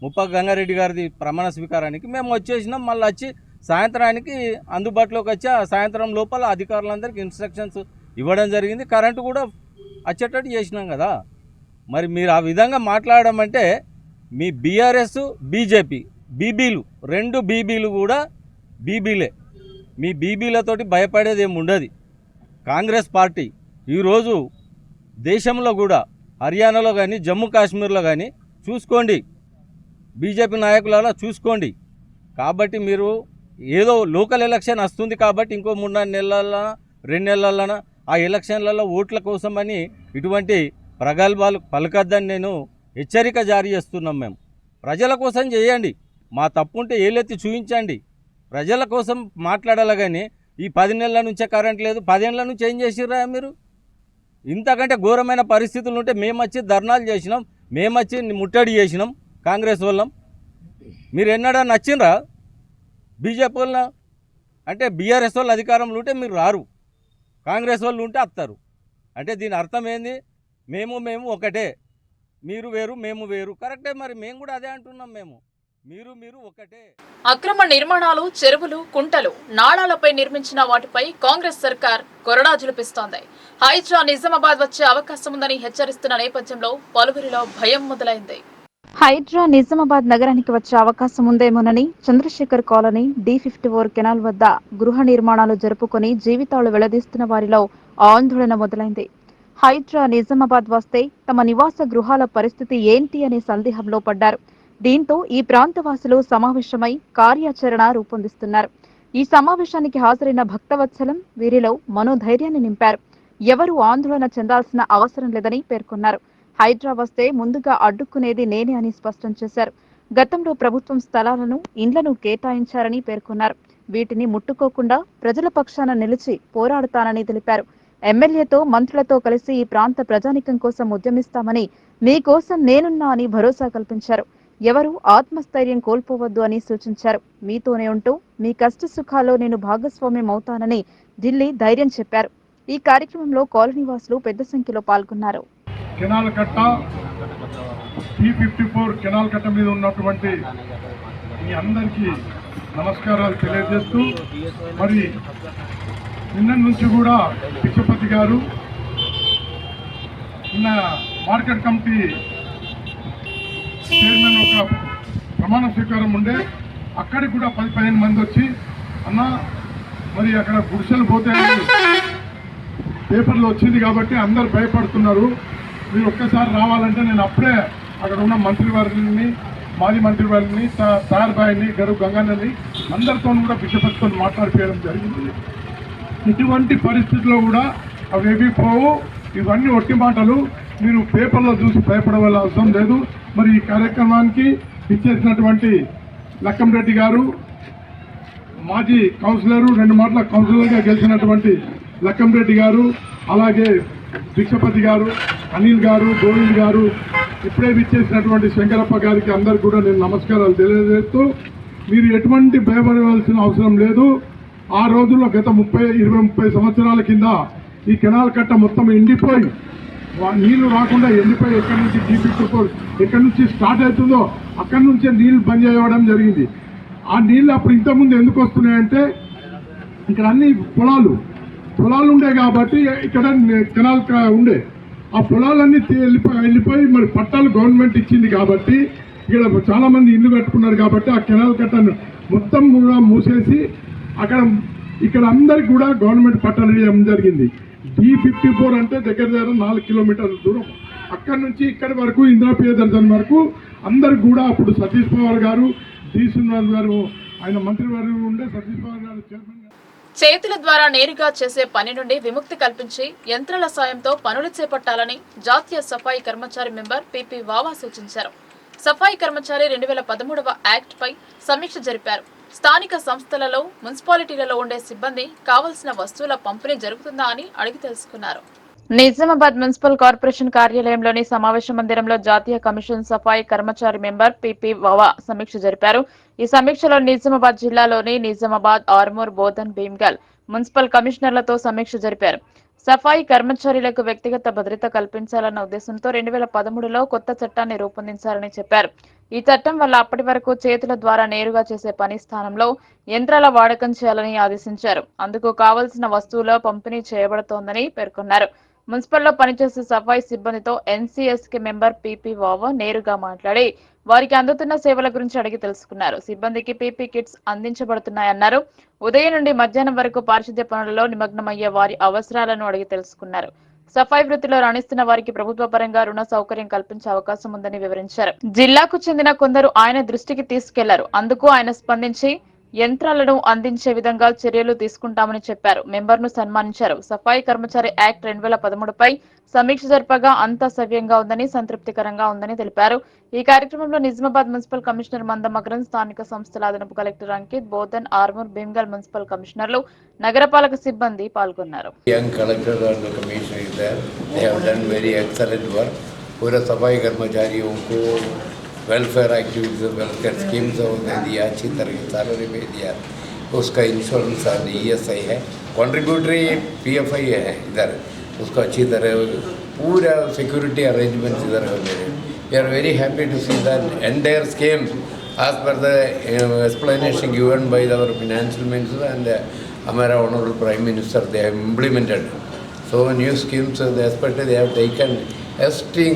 ముప్ప గంగారెడ్డి గారిది ప్రమాణ స్వీకారానికి మేము వచ్చేసినాం. మళ్ళీ వచ్చి సాయంత్రానికి అందుబాటులోకి వచ్చి ఆ సాయంత్రం లోపల అధికారులందరికీ ఇన్స్ట్రక్షన్స్ ఇవ్వడం జరిగింది. కరెంటు కూడా వచ్చేటట్టు చేసినాం కదా. మరి మీరు ఆ విధంగా మాట్లాడడం అంటే మీ బీఆర్ఎస్ బీజేపీ బీబీలు 2 బీబీలు కూడా బీబీలే. మీ బీబీలతోటి భయపడేది ఏమి ఉండదు. కాంగ్రెస్ పార్టీ ఈరోజు దేశంలో కూడా హర్యానాలో కానీ జమ్మూ కాశ్మీర్లో కానీ చూసుకోండి, బీజేపీ నాయకులలో చూసుకోండి. కాబట్టి మీరు ఏదో లోకల్ ఎలక్షన్ వస్తుంది కాబట్టి ఇంకో 3-4 నెలల 2 నెలలన ఆ ఎలక్షన్లలో ఓట్ల కోసమని ఇటువంటి ప్రగల్భాలు పలకద్దని నేను హెచ్చరిక జారీ చేస్తున్నాం. మేము ప్రజల కోసం చేయండి, మా తప్పుంటే ఏలెత్తి చూపించండి, ప్రజల కోసం మాట్లాడాలి. కానీ ఈ 10 నెలల నుంచే కరెంట్ లేదు, 10 ఏళ్ళ నుంచి ఏం చేసిర్రా మీరు? ఇంతకంటే ఘోరమైన పరిస్థితులు ఉంటే మేము వచ్చి ధర్నాలు చేసినాం, మేము వచ్చి ముట్టడి చేసినాం కాంగ్రెస్ వాళ్ళం. మీరు ఎన్నడా నచ్చిండ్రా బీజేపీ వాళ్ళ? అంటే బీఆర్ఎస్ వాళ్ళు అధికారంలో ఉంటే మీరు రారు, కాంగ్రెస్ వాళ్ళు ఉంటే వస్తారు. అంటే దీని అర్థం ఏంది? మేము ఒకటే, మీరు వేరు మేము వేరు. కరెక్టే, మరి మేము కూడా అదే అంటున్నాం. మీరు ఒకటే. అక్రమ నిర్మాణాలు, చెరువులు, కుంటలు, నాళాలపై నిర్మించిన వాటిపై కాంగ్రెస్ సర్కార్ కొరడా జులిపిస్తోంది. హైడ్రా నిజామాబాద్ వచ్చే అవకాశం ఉందని హెచ్చరిస్తున్న నేపథ్యంలో పలువురిలో భయం మొదలైంది. హైడ్రా నిజామాబాద్ నగరానికి వచ్చే అవకాశం ఉందేమోనని చంద్రశేఖర్ కాలనీ D54 కెనాల్ వద్ద గృహ నిర్మాణాలు జరుపుకొని జీవితాలు వెళ్లదీస్తున్న వారిలో ఆందోళన మొదలైంది. హైడ్రా నిజామాబాద్ వస్తే తమ నివాస గృహాల పరిస్థితి ఏంటి అనే సందేహంలో పడ్డారు. దీంతో ఈ ప్రాంతవాసులు సమావేశమై కార్యాచరణ రూపొందిస్తున్నారు. ఈ సమావేశానికి హాజరైన భక్తవత్సలం వీరిలో మనోధైర్యాన్ని నింపారు. ఎవరూ ఆందోళన చెందాల్సిన అవసరం లేదని పేర్కొన్నారు. హైడ్రా వస్తే ముందుగా అడ్డుకునేది నేనే అని స్పష్టం చేశారు. గతంలో ప్రభుత్వం స్థలాలను, ఇండ్లను కేటాయించారని పేర్కొన్నారు. వీటిని ముట్టుకోకుండా ప్రజల పక్షాన నిలిచి పోరాడుతానని తెలిపారు. ఎమ్మెల్యేతో, మంత్రులతో కలిసి ఈ ప్రాంత ప్రజానికం కోసం ఉద్యమిస్తామని, మీకోసం నేనున్నా అని భరోసా కల్పించారు. ఎవరూ ఆత్మస్థైర్యం కోల్పోవద్దు అని సూచించారు. మీతోనే ఉంటూ మీ కష్ట సుఖాల్లో నేను భాగస్వామ్యం అవుతానని ఢిల్లీ ధైర్యం చెప్పారు. ఈ కార్యక్రమంలో కాలనీవాసులు పెద్ద సంఖ్యలో పాల్గొన్నారు. కెనాల్ కట్ట D54 కెనాల్ కట్ట మీద ఉన్నటువంటి మీ అందరికీ నమస్కారాలు తెలియజేస్తూ, మరి నిన్న నుంచి కూడా విశ్వపతి గారు నిన్న మార్కెట్ కమిటీ చైర్మన్ ఒక ప్రమాణ స్వీకారం ఉండే, అక్కడికి కూడా 10-15 మంది వచ్చి, అన్న మరి అక్కడ గుడిసెలు పోతే పేపర్లో వచ్చింది కాబట్టి అందరు భయపడుతున్నారు, మీరు ఒక్కసారి రావాలంటే నేను అప్పుడే అక్కడ ఉన్న మంత్రి వారిని, మాజీ మంత్రి వారిని, తయారుబాయిని, గరువు గంగన్నని అందరితో కూడా బిషపతితో మాట్లాడిపోయడం జరిగింది. ఇటువంటి పరిస్థితుల్లో కూడా అవేవి పోవు, ఇవన్నీ ఒట్టి మాటలు, మీరు పేపర్లో చూసి భయపడవలసిన అవసరం లేదు. మరి ఈ కార్యక్రమానికి ఇచ్చేసినటువంటి లక్కంరెడ్డి గారు, మాజీ కౌన్సిలరు, 2 మాటల కౌన్సిలర్గా గెలిచినటువంటి లక్కంరెడ్డి గారు, అలాగే భిక్షపతి గారు, అనిల్ గారు, గోవింద్ గారు, ఇప్పుడే ఇచ్చేసినటువంటి శంకరప్ప గారికి అందరికి కూడా నేను నమస్కారాలు తెలియజేస్తూ, మీరు ఎటువంటి భయపడవలసిన అవసరం లేదు. ఆ రోజుల్లో గత 20-30 సంవత్సరాల కింద ఈ కెనాల్ కట్ట మొత్తం ఎండిపోయి, నీళ్లు రాకుండా ఎండిపోయి, ఎక్కడి నుంచి D54 ఎక్కడి నుంచి స్టార్ట్ అవుతుందో అక్కడి నుంచే నీళ్లు బంద్ చేయడం జరిగింది. ఆ నీళ్ళు అప్పుడు ఇంతకుముందు ఎందుకు వస్తున్నాయంటే, ఇక్కడ అన్ని పొలాలు ఉండే కాబట్టి ఇక్కడ కెనాల్ ఉండే, ఆ పొలాలన్నీ వెళ్ళిపోయి మరి పట్టాలు గవర్నమెంట్ ఇచ్చింది కాబట్టి ఇక్కడ చాలా మంది ఇల్లు కట్టుకున్నారు కాబట్టి ఆ కెనాల్ కట్టను మొత్తం కూడా మూసేసి ఇక్కడ అందరికి కూడా గవర్నమెంట్ పట్టాలు ఇవ్వడం జరిగింది. D54 అంటే దగ్గర 4 కిలోమీటర్ల దూరం, అక్కడి నుంచి ఇక్కడి వరకు ఇందిరా ప్రియదర్శన్ వరకు అందరికి కూడా అప్పుడు సతీష్ పవార్ గారు, D శ్రీనివాస్ గారు, ఆయన మంత్రి వారు ఉండే, సతీష్ పవార్ గారు చైర్మన్. చేతుల ద్వారా నేరుగా చేసే పని నుండి విముక్తి కల్పించి యంత్రాల సాయంతో పనులు చేపట్టాలని జాతీయ సఫాయి కర్మచారి మెంబర్ PP వావా సూచించారు. సఫాయి కర్మచారి 2013వ యాక్ట్ పై సమీక్ష జరిపారు. స్థానిక సంస్థలలో, మున్సిపాలిటీలలో ఉండే సిబ్బంది కావలసిన వస్తువుల పంపిణీ జరుగుతుందా అని అడిగి తెలుసుకున్నారు. నిజామాబాద్ మున్సిపల్ కార్పొరేషన్ కార్యాలయంలోని సమావేశ మందిరంలో జాతీయ కమిషన్ సఫాయి కర్మచారి మెంబర్ PP వావా సమీక్ష జరిపారు. ఈ సమీక్షలో నిజామాబాద్ జిల్లాలోని నిజామాబాద్, ఆర్మూర్, బోధన్, భీమ్గల్ మున్సిపల్ కమిషనర్లతో సమీక్ష జరిపారు. సఫాయి కర్మచారులకు వ్యక్తిగత భద్రత కల్పించాలన్న ఉద్దేశంతో 2013లో కొత్త చట్టాన్ని రూపొందించారని చెప్పారు. ఈ చట్టం వల్ల అప్పటి వరకు చేతుల ద్వారా నేరుగా చేసే పని స్థానంలో యంత్రాల వాడకం చేయాలని ఆదేశించారు. అందుకు కావలసిన వస్తువుల పంపిణీ చేయబడుతోందని పేర్కొన్నారు. మున్సిపల్లో పనిచేసే సఫాయి సిబ్బందితో NCSK మెంబర్ PP వావా నేరుగా మాట్లాడి వారికి అందుతున్న సేవల గురించి అడిగి తెలుసుకున్నారు. సిబ్బందికి PP కిట్స్ అందించబడుతున్నాయన్నారు. ఉదయం నుండి మధ్యాహ్నం వరకు పారిశుద్ధ్య పనులలో నిమగ్నమయ్యే వారి అవసరాలను అడిగి తెలుసుకున్నారు. సఫాయి వృత్తిలో రాణిస్తున్న వారికి ప్రభుత్వ పరంగా రుణ సౌకర్యం కల్పించే అవకాశం ఉందని వివరించారు. జిల్లాకు చెందిన కొందరు ఆయన దృష్టికి తీసుకెళ్లారు. అందుకు ఆయన స్పందించి యంత్రాలను అందించే విధంగా చర్యలు తీసుకుంటామని చెప్పారు. మెంబర్ను సన్మానించారు. సఫాయి కర్మచారి యాక్ట్ 2013పై సమీక్ష జరపగా అంతా సవ్యంగా ఉందని, సంతృప్తికరంగా ఉందని తెలిపారు. ఈ కార్యక్రమంలో నిజామాబాద్ మున్సిపల్ కమిషనర్ మందమగరం, స్థానిక సంస్థల అదనపు కలెక్టర్ అంకిత్, బోధన్, ఆర్మూర్, భీమ్గల్ మున్సిపల్ కమిషనర్లు, నగరపాలక సిబ్బంది పాల్గొన్నారు. Young collector and the commissioner is there. They have done very excellent work. पूरा सफाई कर्मचारियों को वेलफेयर एक्टिविटीज वेलफेयर स्कीम्स दिया, अच्छी तरह से सैलरी पे दिया, उसका इंश्योरेंस एंड ESI है, कॉन्ट्रीब्यूटरी PFI है इधर, उसको अच्छी तरह पूरा सिक्योरिटी अरेंजमेंट्स इधर है मेरे. We are very happy to see that entire scheme as per the explanation given by our financial minister and our honorable prime minister, they have implemented. So new schemes, especially they have taken in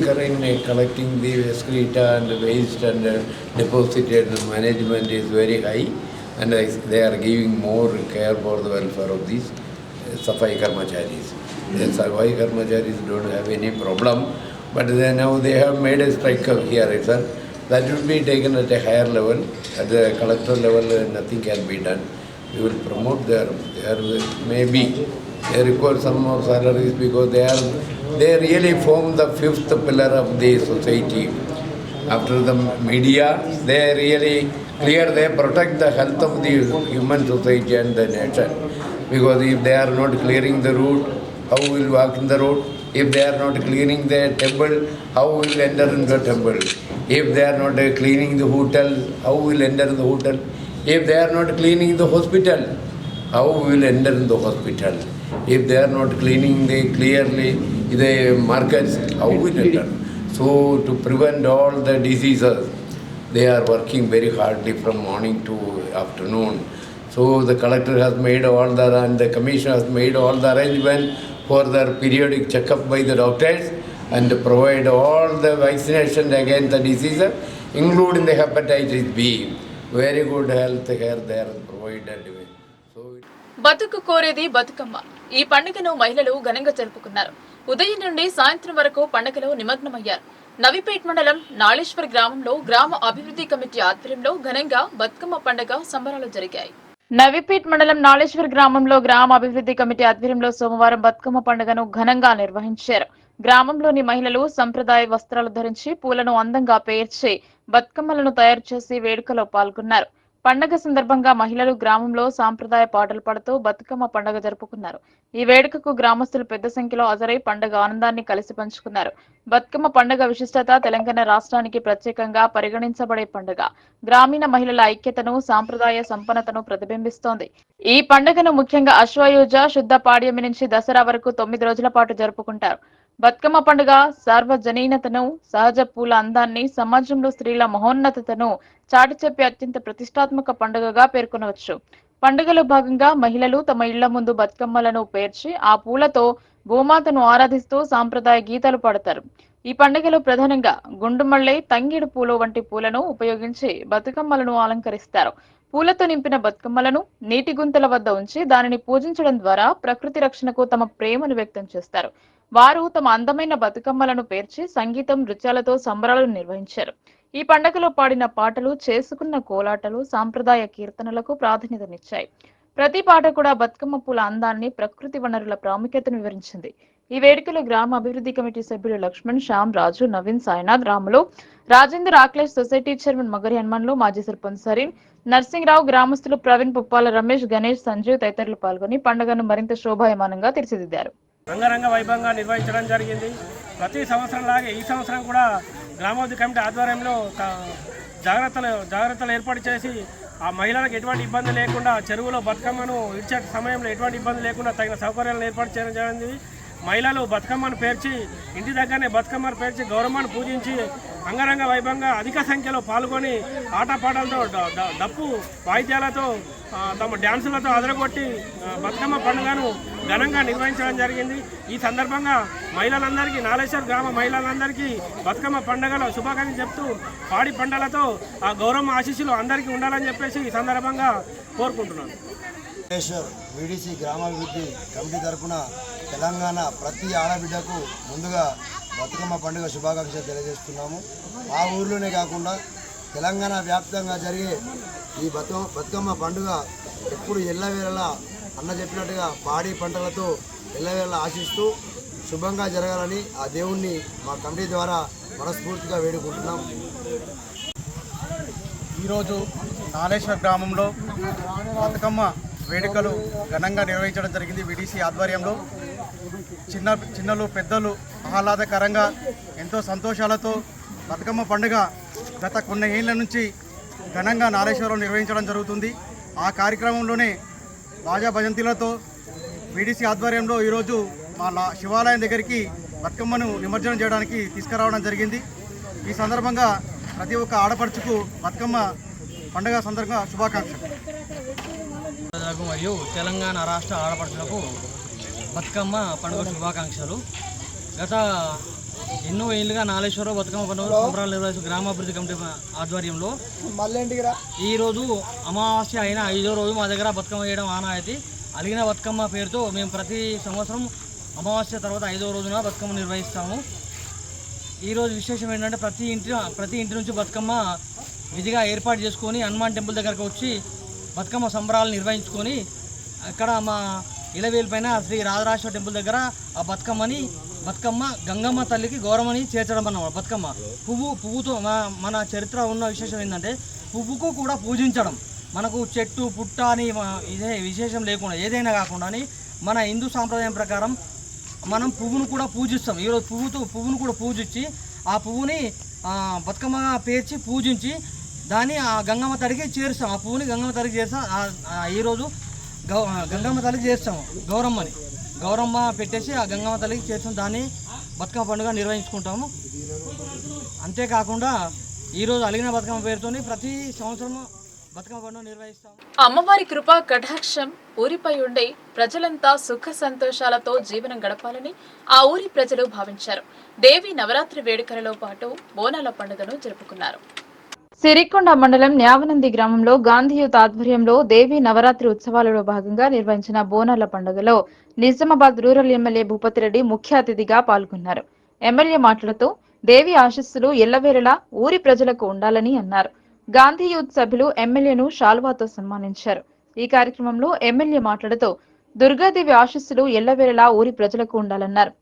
collecting the excreta and waste and deposited management is very high, and they are giving more care for the welfare of these Safai Karmacharis. The Safai Karmacharis don't have any problem, but now they have made a strike here itself. That will be taken at a higher level. At the collector level, nothing can be done. We will promote there maybe they require some more salaries because they really form the fifth pillar of the society. After the media, they really they protect the health of the human society and the nation. Because if they are not clearing the road, how will walk in the road? If they are not cleaning the temple, how will enter in the temple? If they are not cleaning the hotel, how will enter in the hotel? If they are not cleaning the hospital, how will enter in the hospital? If they are not cleaning the markets, how will enter? So to prevent all the diseases, they are working very hardly from morning to afternoon. So the collector has made and the commissioner has made all the arrangement for their periodic checkup by the doctors and provide all the vaccination against the diseases, including the hepatitis B. Very good health care they are provided. So బతుకు కోరేది బతుకమ్మ. ఈ పండుగను మహిళలు ఘనంగా జరుపుకున్నారు. ఉదయం నుండి సాయంత్రం వరకు పండుగలో నిమగ్నమయ్యారు. నవిపేట్ మండలం నాళేశ్వర్ గ్రామంలో గ్రామ అభివృద్ధి కమిటీ ఆధ్వర్యంలో ఘనంగా బతుకమ్మ పండుగ సంబరాలు జరిగాయి. నవిపేట్ మండలం నాళేశ్వర్ గ్రామంలో గ్రామ అభివృద్ధి కమిటీ ఆధ్వర్యంలో సోమవారం బతుకమ్మ పండుగను ఘనంగా నిర్వహించారు. గ్రామంలోని మహిళలు సంప్రదాయ వస్త్రాలు ధరించి పూలను అందంగా పేర్చి బతుకమ్మలను తయారు చేసి వేడుకలో పాల్గొన్నారు. పండగ సందర్భంగా మహిళలు గ్రామంలో సాంప్రదాయ పాటలు పాడుతూ బతుకమ్మ పండుగ జరుపుకున్నారు. ఈ వేడుకకు గ్రామస్తులు పెద్ద సంఖ్యలో హాజరై పండుగ ఆనందాన్ని కలిసి పంచుకున్నారు. బతుకమ్మ పండుగ విశిష్టత తెలంగాణ రాష్ట్రానికి ప్రత్యేకంగా పరిగణించబడే పండుగ. గ్రామీణ మహిళల ఐక్యతను, సాంప్రదాయ సంపన్నతను ప్రతిబింబిస్తోంది. ఈ పండుగను ముఖ్యంగా అశ్వయుజ శుద్ధ పాడ్యమి నుంచి దసరా వరకు 9 రోజుల పాటు జరుపుకుంటారు. బతుకమ్మ పండుగ సార్వజనీనతను, సహజ పూల అందాన్ని, సమాజంలో స్త్రీల మహోన్నతను చాటి చెప్పే అత్యంత ప్రతిష్టాత్మక పండుగగా పేర్కొనవచ్చు. పండుగలో భాగంగా మహిళలు తమ ఇళ్ల ముందు బతుకమ్మలను పేర్చి ఆ పూలతో భూమాతను ఆరాధిస్తూ సాంప్రదాయ గీతాలు పాడతారు. ఈ పండుగలో ప్రధానంగా గుండుమల్లె, తంగేడు పూలు వంటి పూలను ఉపయోగించి బతుకమ్మలను అలంకరిస్తారు. పూలతో నింపిన బతుకమ్మలను నీటి గుంతల వద్ద ఉంచి దానిని పూజించడం ద్వారా ప్రకృతి రక్షణకు తమ ప్రేమను వ్యక్తం చేస్తారు. వారు తమ అందమైన బతుకమ్మలను పేర్చి సంగీతం, నృత్యాలతో సంబరాలు నిర్వహించారు. ఈ పండుగలో పాడిన పాటలు, చేసుకున్న కోలాటలు సాంప్రదాయ కీర్తనలకు ప్రాధాన్యతనిచ్చాయి. ప్రతి పాట కూడా బతుకమ్మ పూల అందాన్ని, ప్రకృతి వనరుల ప్రాముఖ్యతను వివరించింది. ఈ వేడుకలో గ్రామ అభివృద్ధి కమిటీ సభ్యులు లక్ష్మణ్, శ్యామ్, రాజు, నవీన్, సాయినాథ్, రాములు, రాజేందర్, ఆక్లేష్, సొసైటీ చైర్మన్ మగరి హనుమాన్లు, మాజీ సర్పంచ్ సరీన్, నర్సింగ్రావు, గ్రామస్తులు ప్రవీణ్, పుప్పాల రమేష్, గణేష్, సంజీవ్ తదితరులు పాల్గొని పండుగను మరింత శోభాయమానంగా తీర్చిదిద్దారు. రంగరంగ వైభవంగా నిర్వహించడం జరిగింది. ప్రతి సంవత్సరం లాగే ఈ సంవత్సరం కూడా గ్రామాభివృద్ధి కమిటీ ఆధ్వర్యంలో జాగ్రత్తలు ఏర్పాటు చేసి ఆ మహిళలకు ఎటువంటి ఇబ్బంది లేకుండా చెరువులో బతుకమ్మను ఇచ్చే సమయంలో ఎటువంటి ఇబ్బంది లేకుండా తగిన సౌకర్యాలను ఏర్పాటు చేయడం జరిగింది. మహిళలు బతుకమ్మను పేర్చి ఇంటి దగ్గరనే బతుకమ్మను పేర్చి గౌరమ్మను పూజించి అంగరంగ వైభవంగా అధిక సంఖ్యలో పాల్గొని ఆటపాటలతో డప్పు వాయిద్యాలతో తమ డ్యాన్సులతో అదరగొట్టి బతుకమ్మ పండుగను ఘనంగా నిర్వహించడం జరిగింది. ఈ సందర్భంగా మహిళలందరికీ, నాళేశ్వర్ గ్రామ మహిళలందరికీ బతుకమ్మ పండుగలో శుభాకాంక్షలు చెప్తూ పాడి పంటలతో ఆ గౌరమ్మ ఆశీస్సులు అందరికీ ఉండాలని చెప్పేసి ఈ సందర్భంగా కోరుకుంటున్నాను. వీడీసీ గ్రామాభివృద్ధి కమిటీ తరఫున తెలంగాణ ప్రతి ఆడబిడ్డకు ముందుగా బతుకమ్మ పండుగ శుభాకాంక్షలు తెలియజేస్తున్నాము. ఆ ఊర్లోనే కాకుండా తెలంగాణ వ్యాప్తంగా జరిగే ఈ బతుకమ్మ పండుగ ఎప్పుడు ఎల్లవేళలా అన్న చెప్పినట్టుగా పాడి పంటలతో ఎల్లవేళలా ఆశిస్తూ శుభంగా జరగాలని ఆ దేవుణ్ణి మా కమిటీ ద్వారా మనస్ఫూర్తిగా వేడుకుంటున్నాం. ఈరోజు నాలేశ్వర గ్రామంలో బతుకమ్మ వేడుకలు ఘనంగా నిర్వహించడం జరిగింది. విడిసి ఆధ్వర్యంలో చిన్నలు పెద్దలు ఆహ్లాదకరంగా ఎంతో సంతోషాలతో బతుకమ్మ పండుగ గత కొన్ని ఏళ్ల నుంచి ఘనంగా నాలేశ్వరంలో నిర్వహించడం జరుగుతుంది. ఆ కార్యక్రమంలోనే బాజా భజంతిలతో విడిసి ఆధ్వర్యంలో ఈరోజు మా శివాలయం దగ్గరికి బతుకమ్మను నిమజ్జనం చేయడానికి తీసుకురావడం జరిగింది. ఈ సందర్భంగా ప్రతి ఒక్క ఆడపడుచుకు బతుకమ్మ పండుగ సందర్భంగా శుభాకాంక్షలు. మరియు తెలంగాణ రాష్ట్ర ఆడపడుచులకు బతుకమ్మ పండుగ శుభాకాంక్షలు. గత ఎన్నో ఏళ్ళుగా నాలేశ్వరం బతుకమ్మ పండుగ సంబరాలు నిర్వహిస్తూ గ్రామాభివృద్ధి కమిటీ ఆధ్వర్యంలో ఈరోజు అమావాస్య అయిన 5వ రోజు మా దగ్గర బతుకమ్మ చేయడం ఆనవాయితీ. అలిగిన బతుకమ్మ పేరుతో మేము ప్రతి సంవత్సరం అమావాస్య తర్వాత 5వ రోజున బతుకమ్మ నిర్వహిస్తాము. ఈరోజు విశేషం ఏంటంటే ప్రతి ఇంటి నుంచి బతుకమ్మ విధిగా ఏర్పాటు చేసుకొని హనుమాన్ టెంపుల్ దగ్గరకు వచ్చి బతుకమ్మ సంబరాలు నిర్వహించుకొని అక్కడ మా ఇలవేలిపైన శ్రీ రాజరాజేశ్వర టెంపుల్ దగ్గర ఆ బతుకమ్మ గంగమ్మ తల్లికి గౌరవమని చేర్చడం అన్నమాట. బతుకమ్మ పువ్వుతో మన చరిత్ర ఉన్న విశేషం ఏంటంటే పువ్వుకు కూడా పూజించడం. మనకు చెట్టు పుట్ట అని ఇదే విశేషం లేకుండా ఏదైనా కాకుండా మన హిందూ సాంప్రదాయం ప్రకారం మనం పువ్వును కూడా పూజిస్తాం. ఈరోజు పువ్వును కూడా పూజించి ఆ పువ్వుని బతుకమ్మగా పేర్చి పూజించి దాన్ని ఆ గంగమ్మ తల్లికి చేరుస్తాం. ఆ పువ్వుని గంగమ్మ తల్లికి చేస్తాం. ఈరోజు గంగమ్మ తల్లికి చేస్తాము. గౌరమ్మ పెట్టేసి ఆ గంగమ్మ తల్లికి చేస్తాం. దాన్ని బతుకమ్మ పండుగ నిర్వహించుకుంటాము. అంతేకాకుండా ఈరోజు అలిగిన బతుకమ్మ పేరుతోని ప్రతి సంవత్సరం బతుకమ్మ పండుగ నిర్వహిస్తాం. అమ్మవారి కృపా కటాక్షం ఊరిపై ఉండే ప్రజలంతా సుఖ సంతోషాలతో జీవనం గడపాలని ఆ ఊరి ప్రజలు భావించారు. దేవి నవరాత్రి వేడుకలలో పాటు బోనాల పండుగను జరుపుకున్నారు. సిరికొండ మండలం న్యావనంది గ్రామంలో గాంధీ యూత్ ఆధ్వర్యంలో దేవి నవరాత్రి ఉత్సవాలలో భాగంగా నిర్వహించిన బోనాల పండుగలో నిజామాబాద్ రూరల్ ఎమ్మెల్యే భూపతిరెడ్డి ముఖ్య అతిథిగా పాల్గొన్నారు. ఎమ్మెల్యే మాట్లాడుతూ దేవి ఆశీస్సులు ఎల్లవేళలా ఊరి ప్రజలకు ఉండాలని అన్నారు. గాంధీ యూత్ సభ్యులు ఎమ్మెల్యేను శాల్వాతో సన్మానించారు. ఈ కార్యక్రమంలో ఎమ్మెల్యే మాట్లాడుతూ దుర్గాదేవి ఆశీస్సులు ఎల్లవేళలా ఊరి ప్రజలకు ఉండాలన్నారు.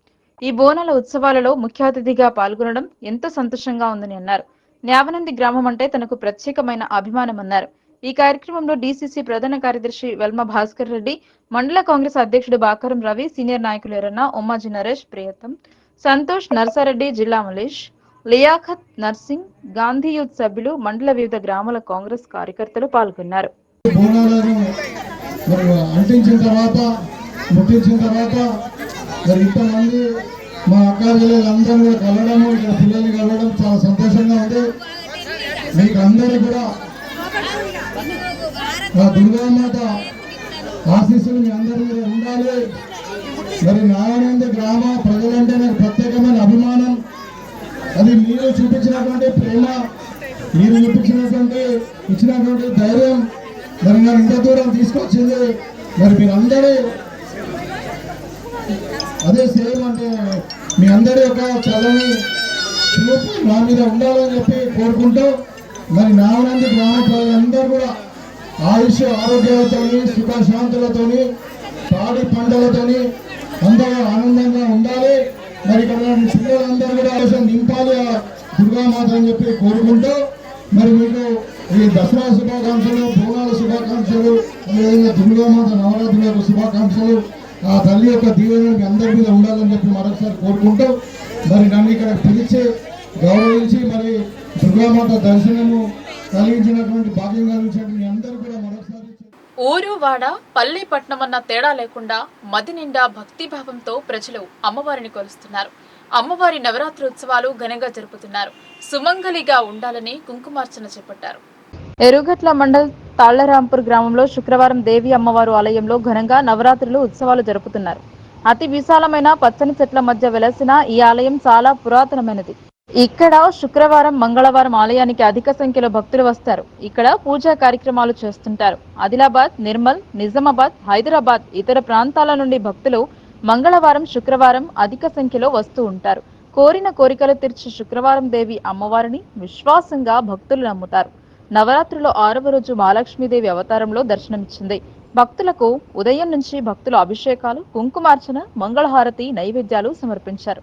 ఈ బోనాల ఉత్సవాలలో ముఖ్య అతిథిగా పాల్గొనడం ఎంతో సంతోషంగా ఉందని అన్నారు. న్యావనంది గ్రామం అంటే తనకు ప్రత్యేకమైన అభిమానమన్నారు. ఈ కార్యక్రమంలో డీసీసీ ప్రధాన కార్యదర్శి వెల్మ భాస్కర్ రెడ్డి, మండల కాంగ్రెస్ అధ్యక్షుడు బాకారం రవి, సీనియర్ నాయకులు ఎర్రన్న, ఉమ్మాజీ నరేష్, ప్రియతం, సంతోష్, నర్సారెడ్డి, జిల్లా మలేష్, లియాఖత్, నర్సింగ్, గాంధీ యూత్ సభ్యులు, మండల వివిధ గ్రామాల కాంగ్రెస్ కార్యకర్తలు పాల్గొన్నారు. అంటించిన తర్వాత ముట్టించిన తర్వాత ఇంతమంది మా అక్క పిల్లలందరూ కూడా కలవడము, ఇక్కడ పిల్లలు కలవడం చాలా సంతోషంగా ఉంది. మీకు అందరూ కూడా దుర్గామాత ఆశీస్సులు మీ అందరి మీద ఉండాలి. మరి నారాయణ గ్రామ ప్రజలంటే నాకు ప్రత్యేకమైన అభిమానం. అది మీరు చూపించినటువంటి ప్రేమ, మీరు ఇచ్చినటువంటి ధైర్యం మరి నన్ను ఇంత దూరం తీసుకొచ్చింది. మరి మీరందరూ అదే సేమ్ అంటే మీ అందరి యొక్క చల్లని చూపు నా మీద ఉండాలని చెప్పి కోరుకుంటూ మరి నావనంది గ్రామ ప్రజలందరూ కూడా ఆయుష్ ఆరోగ్యాలతోని సుఖశాంతులతోని పాడి పంటలతోని అందరూ ఆనందంగా ఉండాలి. మరి ఇక్కడ పిల్లలందరూ కూడా ఆలోచన నింపాలి దుర్గామాత అని చెప్పి కోరుకుంటూ మరి మీకు ఈ దసరా శుభాకాంక్షలు, బోనాల శుభాకాంక్షలు, అదేవిధంగా దుర్గామాత నవరాత్రులకు శుభాకాంక్షలు. ఆ తల్లి యొక్క దీవెన మీ అందరి మీద ఉండాలని చెప్పి మరొకసారి కోరుకుంటూ మరి నన్ను ఇక్కడ పిలిచి గౌరవించి మరి దుర్గామాత దర్శనము కలిగించినటువంటి భాగ్యం కలిగించినటువంటి మీ అందరూ కూడా మరొకసారి ఊరు వాడ పల్లె పట్నమన్న తేడా లేకుండా మది నిండా భక్తిభావంతో ప్రజలు అమ్మవారిని కొలుస్తున్నారు. అమ్మవారి నవరాత్రి ఉత్సవాలు ఘనంగా జరుపుతున్నారు. సుమంగళిగా ఉండాలని కుంకుమార్చన చేపట్టారు. ఎరుగట్ల మండల్ తాళ్లరాంపూర్ గ్రామంలో శుక్రవారం దేవి అమ్మవారు ఆలయంలో ఘనంగా నవరాత్రులు ఉత్సవాలు జరుపుతున్నారు. అతి విశాలమైన పచ్చని చెట్ల మధ్య వెలసిన ఈ ఆలయం చాలా పురాతనమైనది. ఇక్కడ శుక్రవారం, మంగళవారం ఆలయానికి అధిక సంఖ్యలో భక్తులు వస్తారు. ఇక్కడ పూజా కార్యక్రమాలు చేస్తుంటారు. ఆదిలాబాద్, నిర్మల్, నిజామాబాద్, హైదరాబాద్, ఇతర ప్రాంతాల నుండి భక్తులు మంగళవారం, శుక్రవారం అధిక సంఖ్యలో వస్తూ ఉంటారు. కోరిన కోరికలు తీర్చే శుక్రవారం దేవి అమ్మవారిని విశ్వాసంగా భక్తులు నమ్ముతారు. నవరాత్రిలో 6వ రోజు మహాలక్ష్మీదేవి అవతారంలో దర్శనమిచ్చింది. భక్తులకు ఉదయం నుంచి భక్తులు అభిషేకాలు, కుంకుమార్చన, మంగళహారతి, నైవేద్యాలు సమర్పించారు.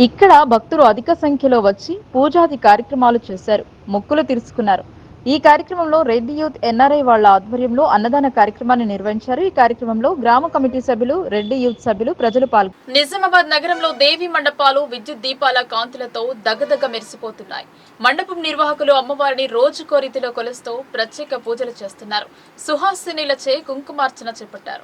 ఇక్కడ భక్తులు అధిక సంఖ్యలో వచ్చి పూజాది కార్యక్రమాలు చేశారు, మొక్కులు తీర్చుకున్నారు. ఈ కార్యక్రమంలో రెడ్డి యూత్ ఎన్ఆర్ఐ వాళ్ల ఆధ్వర్యంలో అన్నదాన కార్యక్రమాన్ని నిర్వహించారు. ఈ కార్యక్రమంలో గ్రామ కమిటీ సభ్యులు, రెడ్డి యూత్ సభ్యులు, ప్రజలు పాల్గొన్నారు. నిజామాబాద్ నగరంలో దేవి మండపాలు విద్యుత్ దీపాల కాంతులతో దగదగ మెరిసిపోతున్నాయి. మండపం నిర్వాహకులు అమ్మవారిని రోజుకో రీతిలో కొలుస్తూ ప్రత్యేక పూజలు చేస్తున్నారు. సుహాసినిలచే కుంకుమార్చన చేపట్టారు.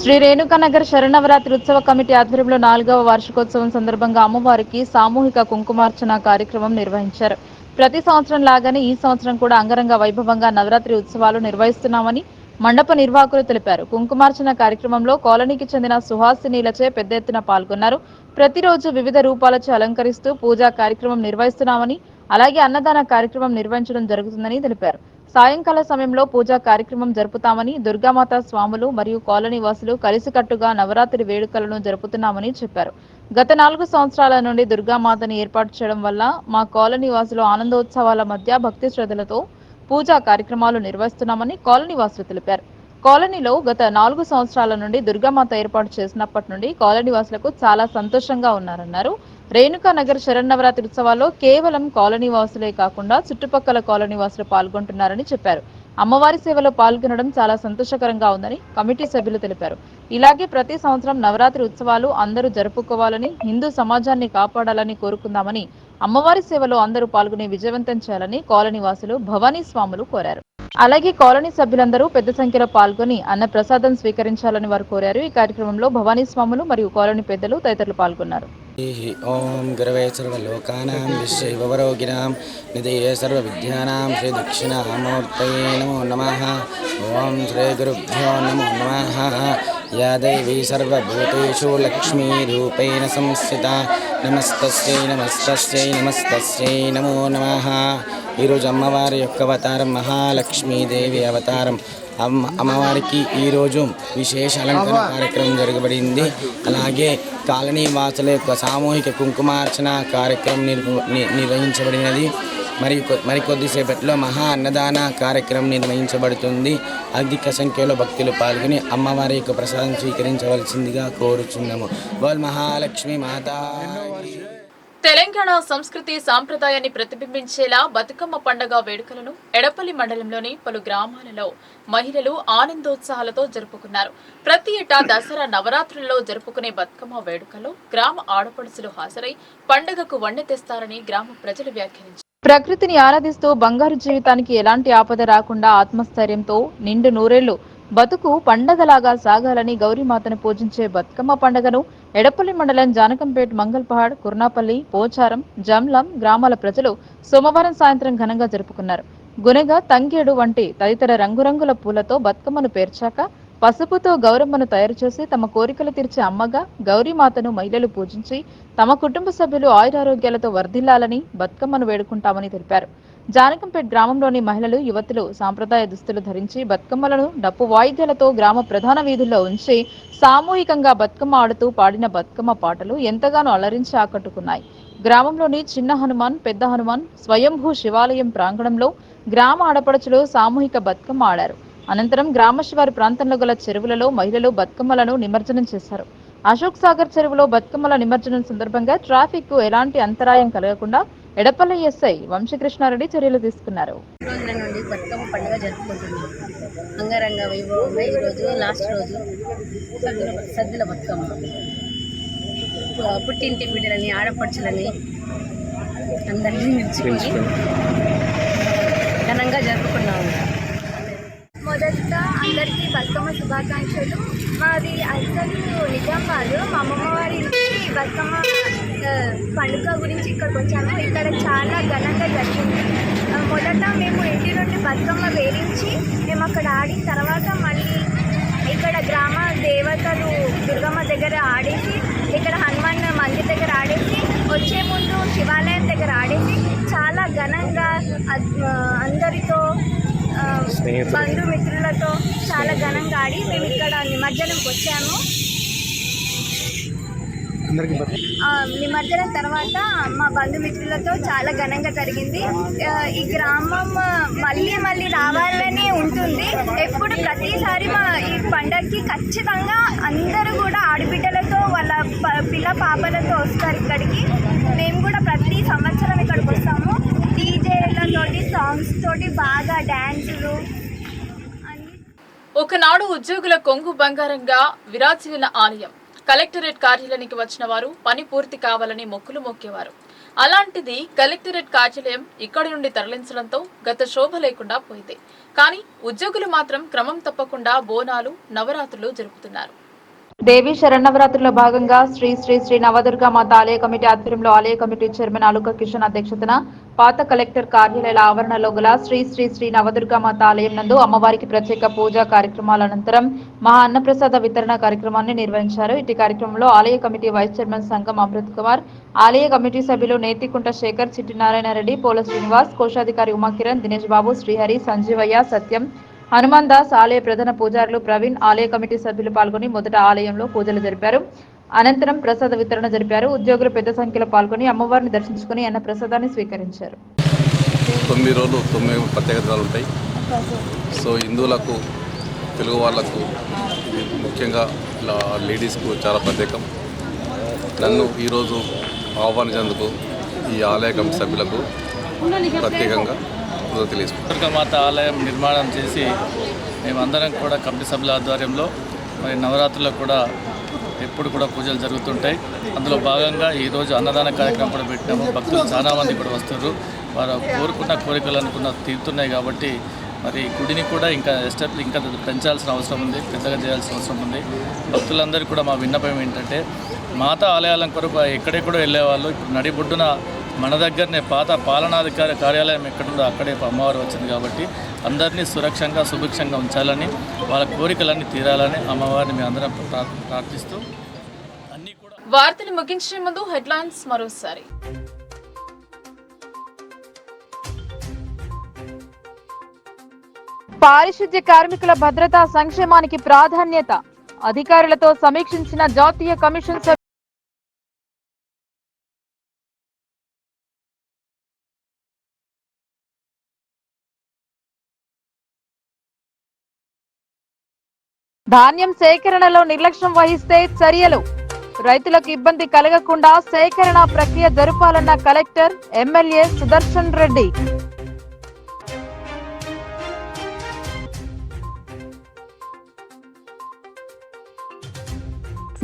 శ్రీ రేణుకానగర్ శరన్నవరాత్రి ఉత్సవ కమిటీ ఆధ్వర్యంలో 4వ వార్షికోత్సవం సందర్భంగా అమ్మవారికి సామూహిక కుంకుమార్చన కార్యక్రమం నిర్వహించారు. ప్రతి సంవత్సరం లాగానే ఈ సంవత్సరం కూడా అంగరంగ వైభవంగా నవరాత్రి ఉత్సవాలు నిర్వహిస్తున్నామని మండప నిర్వాహకులు తెలిపారు. కుంకుమార్చన కార్యక్రమంలో కాలనీకి చెందిన సుహాసినీలచే పెద్ద ఎత్తున పాల్గొన్నారు. ప్రతిరోజు వివిధ రూపాలచే అలంకరిస్తూ పూజా కార్యక్రమం నిర్వహిస్తున్నామని, అలాగే అన్నదాన కార్యక్రమం నిర్వహించడం జరుగుతుందని తెలిపారు. సాయంకాల సమయంలో పూజా కార్యక్రమం జరుపుతామని, దుర్గామాత స్వాములు మరియు కాలనీ వాసులు కలిసికట్టుగా నవరాత్రి వేడుకలను జరుపుతున్నామని చెప్పారు. గత 4 సంవత్సరాల నుండి దుర్గామాతని ఏర్పాటు చేయడం వల్ల మా కాలనీ వాసులు ఆనందోత్సవాల మధ్య భక్తి శ్రద్ధలతో పూజా కార్యక్రమాలు నిర్వహిస్తున్నామని కాలనీ వాసులు తెలిపారు. కాలనీలో గత 4 సంవత్సరాల నుండి దుర్గామాత ఏర్పాటు చేసినప్పటి నుండి కాలనీ వాసులకు చాలా సంతోషంగా ఉన్నారన్నారు. రేణుకానగర్ శరన్నవరాత్రి ఉత్సవాల్లో కేవలం కాలనీ వాసులే కాకుండా చుట్టుపక్కల కాలనీ వాసులు పాల్గొంటున్నారని చెప్పారు. అమ్మవారి సేవలో పాల్గొనడం చాలా సంతోషకరంగా ఉందని కమిటీ సభ్యులు తెలిపారు. ఇలాగే ప్రతి సంవత్సరం నవరాత్రి ఉత్సవాలు అందరూ జరుపుకోవాలని, హిందూ సమాజాన్ని కాపాడాలని కోరుకుందామని, అమ్మవారి సేవలో అందరూ పాల్గొని విజయవంతం చేయాలని కాలనీ వాసులు భవానీ స్వాములు కోరారు. అలాగే కాలనీ సభ్యులందరూ పెద్ద సంఖ్యలో పాల్గొని అన్న ప్రసాదం స్వీకరించాలని వారు కోరారు. ఈ కార్యక్రమంలో భవానీ స్వాములు మరియు కాలనీ పెద్దలు తదితరులు పాల్గొన్నారు. ఓం గురవే సర్వలోకానాం విశ్వైవరోగిణాం నిధయే సర్వవిద్యానాం శ్రీ దక్షిణామూర్తయే నమో నమః. ఓం శ్రీ గురుభ్యో నమో నమః. యా దేవీ సర్వభూతేషు లక్ష్మీరూపేణ సంస్థితా నమస్తస్యై నమస్తస్యై నమస్తస్యై నమో నమః. ఈరోజు అమ్మవారి యొక్క అవతారం మహాలక్ష్మీదేవి అవతారం. అమ్మవారికి ఈరోజు విశేష అలంకరణ కార్యక్రమం జరగబడింది. అలాగే కాలనీ వాసుల యొక్క సామూహిక కుంకుమార్చన కార్యక్రమం నిర్వహించబడినది. మరికొద్దిసేపట్లో మహా అన్నదాన కార్యక్రమం నిర్వహించబడుతుంది. అధిక సంఖ్యలో భక్తులు పాల్గొని అమ్మవారి యొక్క ప్రసాదం స్వీకరించవలసిందిగా కోరుచున్నాము. బోల్ మహాలక్ష్మి మాతా. తెలంగాణ సంస్కృతి సాంప్రదాయాన్ని ప్రతిబింబించేలా బతుకమ్మ పండుగ వేడుకలను ఎడపల్లి మండలంలోని పలు గ్రామాలలో మహిళలు ఆనందోత్సాహాలతో జరుపుకున్నారు. ప్రతి ఏటా దసరా నవరాత్రులలో జరుపుకునే బతుకమ్మ వేడుకల్లో గ్రామ ఆడపడుచులు హాజరై పండుగకు వన్నె తెస్తారని గ్రామ ప్రజలు వ్యాఖ్యానించారు. ప్రకృతిని ఆరాధిస్తూ బంగారు జీవితానికి ఎలాంటి ఆపద రాకుండా ఆత్మస్థైర్యంతో నిండు నూరేళ్లు బతుకు పండగలాగా సాగాలని గౌరీమాతను పూజించే బతుకమ్మ పండుగను ఎడపల్లి మండలం జానకంపేట్, మంగల్పహాడ్, కుర్నాపల్లి, పోచారం, జమ్లం గ్రామాల ప్రజలు సోమవారం సాయంత్రం ఘనంగా జరుపుకున్నారు. గునెగ, తంగేడు వంటి తదితర రంగురంగుల పూలతో బతుకమ్మను పేర్చాక పసుపుతో గౌరమ్మను తయారు చేసి తమ కోరికలు తీర్చే అమ్మగా గౌరీమాతను మహిళలు పూజించి తమ కుటుంబ సభ్యులు ఆయురారోగ్యాలతో వర్ధిల్లాలని బతుకమ్మను వేడుకుంటామని తెలిపారు. జానకంపేట్ గ్రామంలోని మహిళలు, యువతులు సాంప్రదాయ దుస్తులు ధరించి బతుకమ్మలను డప్పు వాయిద్యాలతో గ్రామ ప్రధాన వీధుల్లో ఉంచి సామూహికంగా బతుకమ్మ ఆడుతూ పాడిన బతుకమ్మ పాటలు ఎంతగానో అలరించి ఆకట్టుకున్నాయి. గ్రామంలోని చిన్న హనుమాన్, పెద్ద హనుమాన్ స్వయంభూ శివాలయం ప్రాంగణంలో గ్రామ ఆడపడుచులు సామూహిక బతుకమ్మ ఆడారు. అనంతరం గ్రామ శివారు ప్రాంతంలో గల చెరువులలో మహిళలు బతుకమ్మలను నిమజ్జనం చేశారు. అశోక్ సాగర్ చెరువులో బతుకమ్మల నిమజ్జనం సందర్భంగా ట్రాఫిక్ కు ఎలాంటి అంతరాయం కలగకుండా ఎడపల్లి ఎస్ఐ వంశీకృష్ణారెడ్డి చర్యలు తీసుకున్నారు. రోజుల నుండి బతుకమ్మ పండుగ జరుపుకుంటున్నాం. అంగరంగ వైభవంగా ఈరోజు లాస్ట్ రోజు సద్దుల బతుకమ్మ. పుట్టింటి బిడ్డలని, ఆడపడుచులని అందరినీ నిలుచుకొని ఘనంగా జరుపుకున్నాము. మొదట అందరికీ బతుకమ్మ శుభాకాంక్షలు. మాది అసలు నిజామాబాద్. మా అమ్మమ్మ వారి ఇంటికి బతుకమ్మ పండుగ గురించి ఇక్కడికి వచ్చాము. ఇక్కడ చాలా ఘనంగా జరిగింది. మొదట మేము ఇంటి నుండి బతుకమ్మ వేరించి మేము అక్కడ ఆడిన తర్వాత మళ్ళీ ఇక్కడ గ్రామ దేవతలు దుర్గమ్మ దగ్గర ఆడేసి, ఇక్కడ హనుమాన్ మందిర్ దగ్గర ఆడేసి, వచ్చే ముందు శివాలయం దగ్గర ఆడేసి చాలా ఘనంగా అందరితో బంధుమిత్రులతో చాలా ఘనంగా ఆడి మేము ఇక్కడ నిమజ్జనంకి వచ్చాము. నిమజ్జనం తర్వాత మా బంధుమిత్రులతో చాలా ఘనంగా జరిగింది. ఈ గ్రామం మళ్ళీ మళ్ళీ రావాలని ఉంటుంది. ఎప్పుడు ప్రతిసారి మా ఈ పండగకి ఖచ్చితంగా అందరూ కూడా ఆడబిడ్డలతో వాళ్ళ పిల్ల పాపలతో వస్తారు ఇక్కడికి. మేము కూడా ప్రతి సంవత్సరం ఇక్కడికి వస్తాము. డీజేలతోటి సాంగ్స్ తోటి బాగా డ్యాన్సులు. ఒకనాడు ఉద్యోగుల కొంగు బంగారంగా విరాజిల్లిన ఆలయం. కలెక్టరేట్ కార్యాలయానికి వచ్చిన వారు పని పూర్తి కావాలని మొక్కులు మొక్కేవారు. అలాంటిది కలెక్టరేట్ కార్యాలయం ఇక్కడి నుండి తరలించడంతో గత శోభ లేకుండా పోయింది. కానీ ఉద్యోగులు మాత్రం క్రమం తప్పకుండా బోనాలు, నవరాత్రులు జరుపుతున్నారు. దేవి శరన్నవరాత్రుల్లో భాగంగా శ్రీ శ్రీ శ్రీ నవదుర్గా మాత ఆలయ కమిటీ ఆధ్వర్యంలో ఆలయ కమిటీ చైర్మన్ అలుక కిషన్ అధ్యక్షతన పాత కలెక్టర్ కార్యాలయాల ఆవరణలో గల శ్రీ శ్రీ శ్రీ నవదుర్గా మాత ఆలయం నందు అమ్మవారికి ప్రత్యేక పూజా కార్యక్రమాల అనంతరం మహా అన్నప్రసాద వితరణ కార్యక్రమాన్ని నిర్వహించారు. ఇటు కార్యక్రమంలో ఆలయ కమిటీ వైస్ చైర్మన్ సంగం అమృత్ కుమార్, ఆలయ కమిటీ సభ్యులు నేతికుంట శేఖర్, చిట్టి నారాయణ రెడ్డి, పోల శ్రీనివాస్, కోశాధికారి ఉమాకిరణ్, దినేష్ బాబు, శ్రీహరి, సంజీవయ్య, సత్యం, హనుమాన్ దాస్, ఆలయ ప్రధాన పూజారులు ప్రవీణ్, ఆలయ కమిటీ సభ్యులు పాల్గొని మొదట ఆలయంలో పూజలు జరిపారు. అనంతరం ప్రసాద వితరణ జరిపారు. ఉద్యోగులు పెద్ద సంఖ్యలో పాల్గొని అమ్మవారిని దర్శించుకుని అన్న ప్రసాదాన్ని స్వీకరించారు. 9 రోజులు 9 ప్రత్యేకతలు ఉంటాయి. సో హిందువులకు, తెలుగు వాళ్లకు, ముఖ్యంగా లేడీస్కు చాలా ప్రత్యేకం. నన్ను ఈరోజు ఆహ్వానించేందుకు ఈ ఆలయ కమిటీ సభ్యులకు ప్రత్యేకంగా మాత ఆలయం నిర్మాణం చేసి మేమందరం కూడా కమిటీ సభ్యుల ఆధ్వర్యంలో మరి నవరాత్రులకు కూడా ఎప్పుడు కూడా పూజలు జరుగుతుంటాయి. అందులో భాగంగా ఈరోజు అన్నదాన కార్యక్రమం కూడా పెట్టాము. భక్తులు చాలామంది కూడా వస్తారు. వారు కోరుకున్న కోరికలు అనుకున్న తీరుతున్నాయి కాబట్టి మరి గుడిని కూడా ఇంకా పెంచాల్సిన అవసరం ఉంది, పెద్దగా చేయాల్సిన అవసరం ఉంది. భక్తులందరికీ కూడా మా విన్నపం ఏంటంటే మాతా ఆలయాల కొరకు ఎక్కడెక్కడో వెళ్ళేవాళ్ళు ఇప్పుడు నడిబొడ్డున మన దగ్గరనే పాత పాలనాధికారి కార్యాలయం ఎక్కడుందో అక్కడే అమ్మవారు వచ్చింది కాబట్టి అందరినీ సురక్షంగా సుభిక్షంగా ఉంచాలని, వాళ్ళ కోరికలన్నీ తీరాలని అమ్మవారిని మేము అందరం ప్రార్థిస్తూ అన్నీ కూడా. వార్తలు ముగించే ముందు హెడ్లైన్స్ మరోసారి. పారిశుద్ధ్య కార్మికుల భద్రతా సంక్షేమానికి ప్రాధాన్యత. అధికారులతో సమీక్షించిన జాతీయ కమిషన్ సభ్యులు. ధాన్యం సేకరణలో నిర్లక్ష్యం వహిస్తే చర్యలు. రైతులకు ఇబ్బంది కలగకుండా సేకరణ ప్రక్రియ జరపాలన్న కలెక్టర్, ఎమ్మెల్యే సుదర్శన్ రెడ్డి.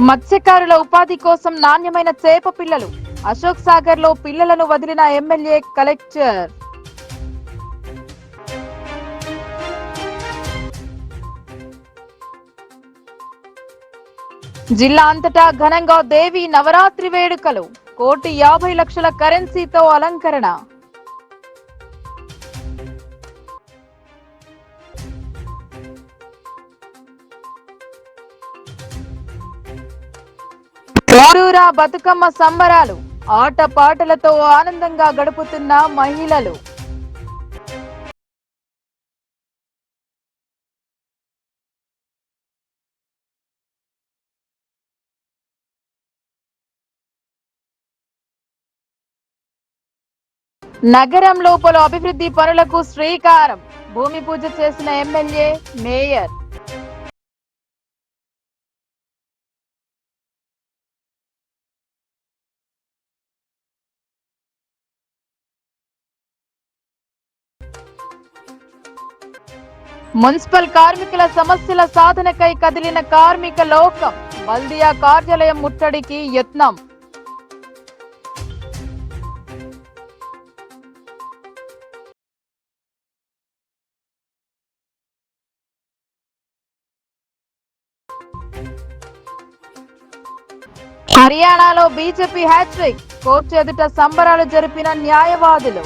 మత్స్యకారుల ఉపాధి కోసం నాణ్యమైన చేప పిల్లలు. అశోక్ సాగర్ లో పిల్లలను వదిలిన ఎమ్మెల్యే, కలెక్టర్. జిల్లా అంతటా ఘనంగా దేవి నవరాత్రి వేడుకలు. 1,50,00,000 కరెన్సీతో అలంకరణ. ఊరూరా బతుకమ్మ సంబరాలు. ఆట పాటలతో ఆనందంగా గడుపుతున్న మహిళలు. నగరంలో పలు అభివృద్ధి పనులకు శ్రీకారం. భూమి పూజ చేసిన ఎమ్మెల్యే, మేయర్. మున్సిపల్ కార్మికుల సమస్యల సాధనకై కదిలిన కార్మిక లోకం. బల్దియా కార్యాలయం ముట్టడికి యత్నం. హర్యానాలో బీజేపీ హ్యాట్రిక్. కోర్టు ఎదుట సంబరాలు జరిపిన న్యాయవాదులు.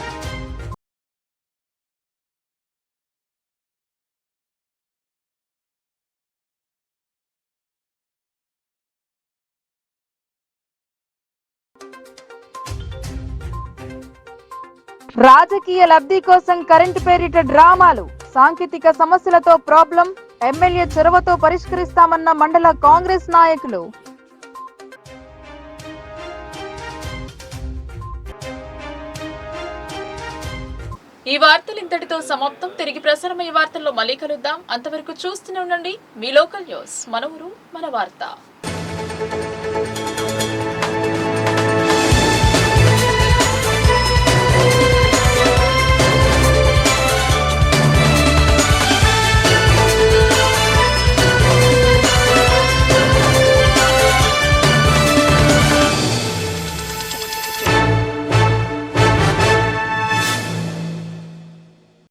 రాజకీయ లబ్ధి కోసం కరెంటు పేరిట డ్రామాలు. సాంకేతిక సమస్యలతో ప్రాబ్లం. ఎమ్మెల్యే చొరవతో పరిష్కరిస్తామన్న మండల కాంగ్రెస్ నాయకులు. ఈ వార్తలు ఇంతటితో సమాప్తం. తిరిగి ప్రసారమయ్యే వార్తల్లో మళ్ళీ కలుద్దాం. అంతవరకు చూస్తూనే ఉండండి మీ లోకల్ న్యూస్. మన ఊరు మన వార్త.